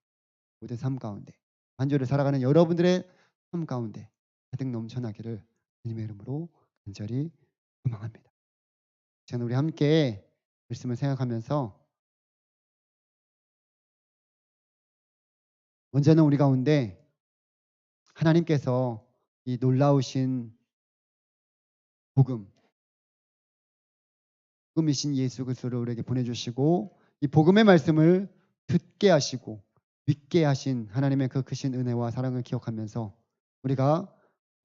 모든 삶 가운데 한주를 살아가는 여러분들의 삶 가운데 가득 넘쳐나기를 주님의 이름으로 간절히 소망합니다. 저는 우리 함께 말씀을 생각하면서 언제나 우리 가운데 하나님께서 이 놀라우신 복음이신 예수 그리스도를 우리에게 보내주시고 이 복음의 말씀을 듣게 하시고 믿게 하신 하나님의 그 크신 은혜와 사랑을 기억하면서 우리가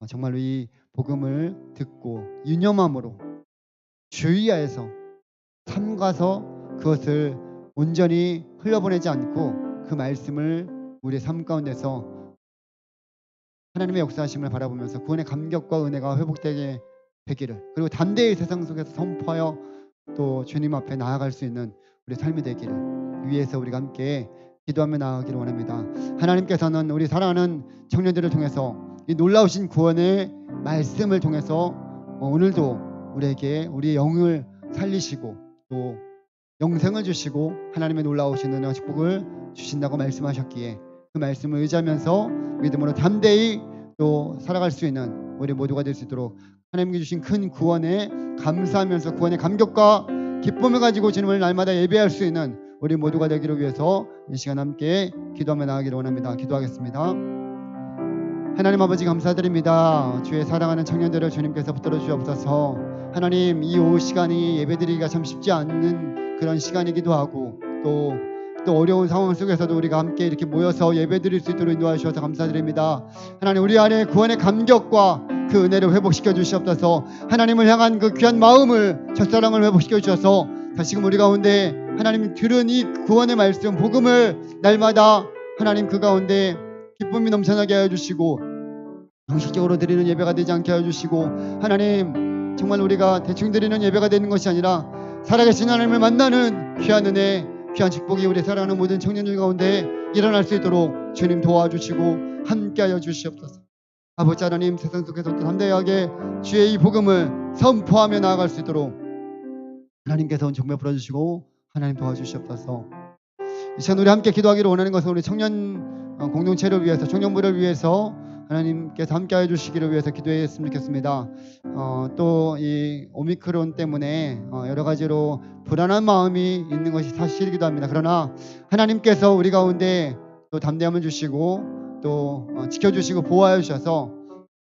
정말로 이 복음을 듣고 유념함으로 주의하여서 삼가서 그것을 온전히 흘려보내지 않고 그 말씀을 우리의 삶 가운데서 하나님의 역사하심을 바라보면서 구원의 감격과 은혜가 회복되게 되기를, 그리고 담대히 세상 속에서 선포하여 또 주님 앞에 나아갈 수 있는 우리 삶이 되기를 위해서 우리가 함께 기도하며 나아가기를 원합니다. 하나님께서는 우리 사랑하는 청년들을 통해서 이 놀라우신 구원의 말씀을 통해서 오늘도 우리에게 우리의 영을 살리시고 또 영생을 주시고 하나님의 놀라우신 은혜와 축복을 주신다고 말씀하셨기에 그 말씀을 의지하면서 믿음으로 담대히 또 살아갈 수 있는 우리 모두가 될 수 있도록 하나님께 주신 큰 구원에 감사하면서 구원의 감격과 기쁨을 가지고 주님을 날마다 예배할 수 있는 우리 모두가 되기를 위해서 이 시간 함께 기도하며 나가기를 원합니다. 기도하겠습니다. 하나님 아버지 감사드립니다. 주의 사랑하는 청년들을 주님께서 붙들어 주옵소서. 하나님, 이 오후 시간이 예배드리기가 참 쉽지 않는 그런 시간이기도 하고 또 어려운 상황 속에서도 우리가 함께 이렇게 모여서 예배드릴 수 있도록 인도하여 주셔서 감사드립니다. 하나님, 우리 안에 구원의 감격과 그 은혜를 회복시켜 주시옵소서. 하나님을 향한 그 귀한 마음을, 첫사랑을 회복시켜 주셔서 다시금 우리 가운데 하나님 들은 이 구원의 말씀, 복음을 날마다 하나님 그 가운데 기쁨이 넘쳐나게 하여 주시고 형식적으로 드리는 예배가 되지 않게 하여 주시고 하나님, 정말 우리가 대충 드리는 예배가 되는 것이 아니라 살아계신 하나님을 만나는 귀한 은혜, 귀한 축복이 우리 사랑하는 모든 청년들 가운데 일어날 수 있도록 주님 도와주시고 함께하여 주시옵소서. 아버지 하나님, 세상 속에서 또 담대하게 주의 이 복음을 선포하며 나아갈 수 있도록 하나님께서 정말 불어주시고 하나님 도와주시옵소서. 이 시간 우리 함께 기도하기를 원하는 것은 우리 청년 공동체를 위해서, 청년부를 위해서 하나님께서 함께해 주시기를 위해서 기도했으면 좋겠습니다. 또 이 오미크론 때문에 여러 가지로 불안한 마음이 있는 것이 사실이기도 합니다. 그러나 하나님께서 우리 가운데 또 담대함을 주시고 또 지켜주시고 보호하여 주셔서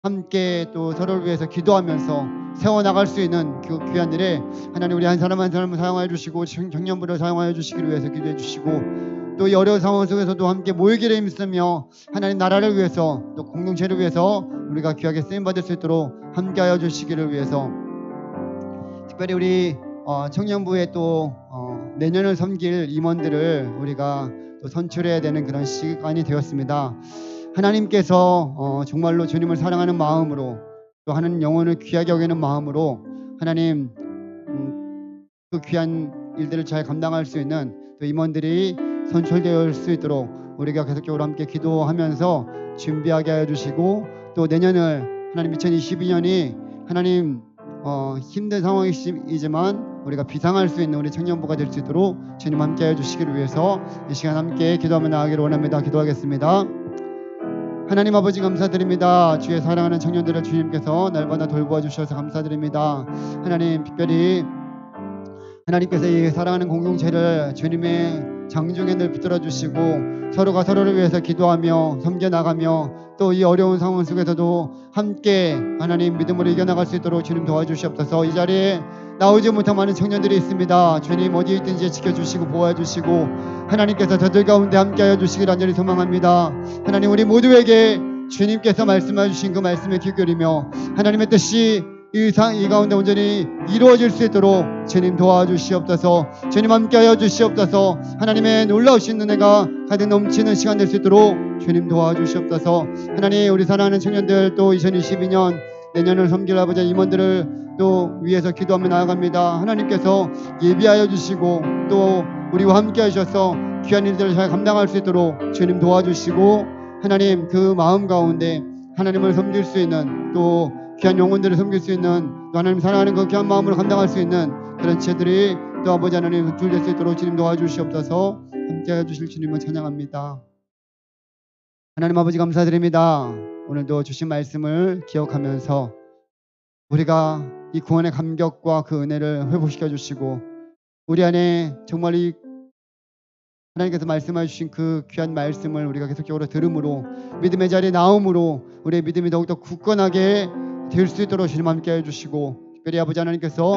함께 또 서로를 위해서 기도하면서 세워나갈 수 있는 그 귀한 일에 하나님, 우리 한 사람 한 사람을 사용하여 주시고 청년부를 사용하여 주시기를 위해서 기도해 주시고 또 이 어려운 상황 속에서도 함께 모이기를 힘쓰며 하나님 나라를 위해서 또 공동체를 위해서 우리가 귀하게 쓰임받을 수 있도록 함께하여 주시기를 위해서 특별히 우리 청년부에 또 내년을 섬길 임원들을 우리가 또 선출해야 되는 그런 시간이 되었습니다. 하나님께서 정말로 주님을 사랑하는 마음으로 또 하는 영혼을 귀하게 여기는 마음으로 하나님 그 귀한 일들을 잘 감당할 수 있는 또 임원들이 선출되어 수 있도록 우리가 계속적으로 함께 기도하면서 준비하게 하여 주시고 또 내년을 하나님 2022년이 하나님 힘든 상황이지만 우리가 비상할 수 있는 우리 청년부가 될 수 있도록 주님 함께 하여 주시기를 위해서 이 시간 함께 기도하며 나아가기를 원합니다. 기도하겠습니다. 하나님 아버지 감사드립니다. 주의 사랑하는 청년들을 주님께서 날마다 돌보아 주셔서 감사드립니다. 하나님, 특별히 하나님께서 이 사랑하는 공동체를 주님의 장중에 늘 붙들어 주시고 서로가 서로를 위해서 기도하며 섬겨나가며 또 이 어려운 상황 속에서도 함께 하나님 믿음으로 이겨나갈 수 있도록 주님 도와주시옵소서. 이 자리에 나오지 못한 많은 청년들이 있습니다. 주님 어디에 있든지 지켜주시고 보호해주시고 하나님께서 저들 가운데 함께하여 주시길 간절히 소망합니다. 하나님, 우리 모두에게 주님께서 말씀해 주신 그 말씀에 귀 기울이며 하나님의 뜻이 이 가운데 온전히 이루어질 수 있도록 주님 도와주시옵소서. 주님 함께하여 주시옵소서. 하나님의 놀라우신 은혜가 가득 넘치는 시간 될 수 있도록 주님 도와주시옵소서. 하나님, 우리 사랑하는 청년들, 또 2022년 내년을 섬길 아버지 임원들을 또 위해서 기도하며 나아갑니다. 하나님께서 예비하여 주시고 또 우리와 함께 하셔서 귀한 일들을 잘 감당할 수 있도록 주님 도와주시고, 하나님 그 마음 가운데 하나님을 섬길 수 있는, 또 귀한 영혼들을 섬길 수 있는, 또 하나님 사랑하는 그 귀한 마음으로 감당할 수 있는 그런 지혜들이 또 아버지 하나님 줄될 수 있도록 주님 도와주시옵소서. 함께해 주실 주님을 찬양합니다. 하나님 아버지 감사드립니다. 오늘도 주신 말씀을 기억하면서 우리가 이 구원의 감격과 그 은혜를 회복시켜 주시고, 우리 안에 정말 이 하나님께서 말씀해 주신 그 귀한 말씀을 우리가 계속적으로 들음으로, 믿음의 자리에 나옴으로 우리의 믿음이 더욱더 굳건하게 될 수 있도록 주님 함께 해주시고, 특별히 아버지 하나님께서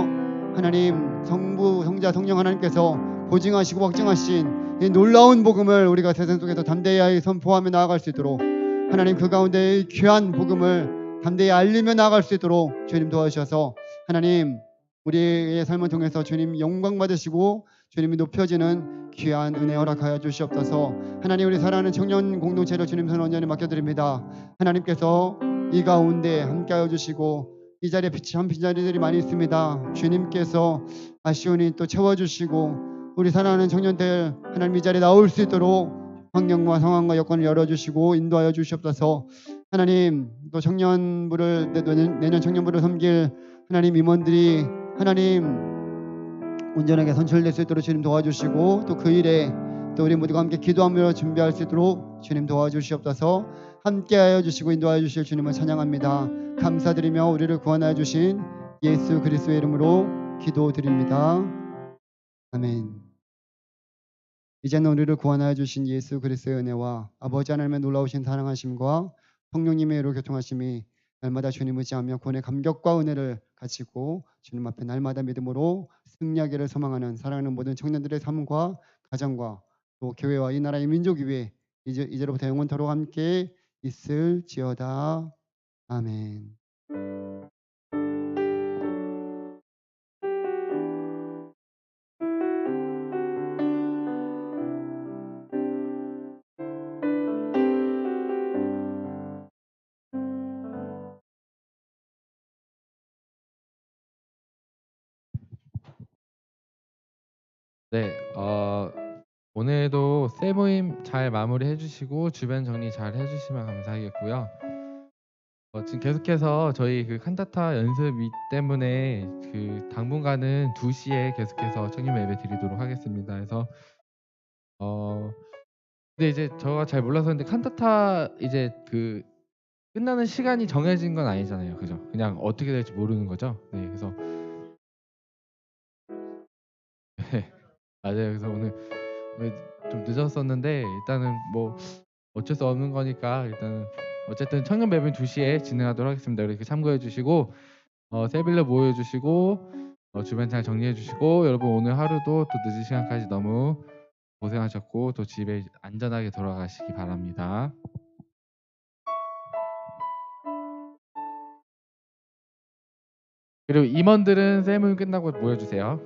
하나님 성부 성자 성령 하나님께서 보증하시고 확증하신 이 놀라운 복음을 우리가 세상 속에서 담대히 선포하며 나아갈 수 있도록, 하나님 그 가운데 귀한 복음을 담대히 알리며 나아갈 수 있도록 주님 도와주셔서, 하나님 우리의 삶을 통해서 주님 영광 받으시고 주님이 높여지는 귀한 은혜 허락하여 주시옵소서. 하나님, 우리 사랑하는 청년 공동체를 주님 손 온전히 맡겨드립니다. 하나님께서 이 가운데 함께하여 주시고, 이 자리에 빛이 한 빈자리들이 많이 있습니다. 주님께서 아쉬우니 또 채워주시고, 우리 사랑하는 청년들 하나님 이 자리에 나올 수 있도록 환경과 상황과 여건을 열어주시고 인도하여 주시옵소서. 하나님, 또 청년부를 내년 청년부를 섬길 하나님 임원들이 하나님 온전하게 선출될 수 있도록 주님 도와주시고, 또 그 일에 또 우리 모두가 함께 기도하며 준비할 수 있도록 주님 도와주시옵소서. 함께하여 주시고 인도하여 주실 주님을 찬양합니다. 감사드리며 우리를 구원하여 주신 예수 그리스도의 이름으로 기도드립니다. 아멘. 이제는 우리를 구원하여 주신 예수 그리스도의 은혜와 아버지 하나님의 놀라우신 사랑하심과 성령님의 의로 교통하심이 날마다 주님 의지하며 구원의 감격과 은혜를 가지고 주님 앞에 날마다 믿음으로 승리하기를 소망하는 사랑하는 모든 청년들의 삶과 가정과 또 교회와 이 나라의 민족 위에 이제로부터 영원토록 함께 있을지어다. 아멘. 네, 오늘도 새 모임 잘 마무리해 주시고 주변 정리 잘 해주시면 감사하겠고요. 지금 계속해서 저희 그 칸타타 연습이 때문에 그 당분간은 2시에 계속해서 청년 예배 드리도록 하겠습니다. 그래서 근데 이제 제가 잘 몰라서 근데 칸타타 이제 그 끝나는 시간이 정해진 건 아니잖아요, 그죠? 그냥 어떻게 될지 모르는 거죠. 네, 그래서 네, 맞아요. 그래서 오늘 좀 늦었었는데 일단은 뭐 어쩔 수 없는 거니까 일단은 어쨌든 청년 예배는 2시에 진행하도록 하겠습니다. 이렇게 참고해 주시고 세빌러 모여 주시고 주변 잘 정리해 주시고, 여러분 오늘 하루도 또 늦은 시간까지 너무 고생하셨고 또 집에 안전하게 돌아가시기 바랍니다. 그리고 임원들은 세 모임 끝나고 모여 주세요.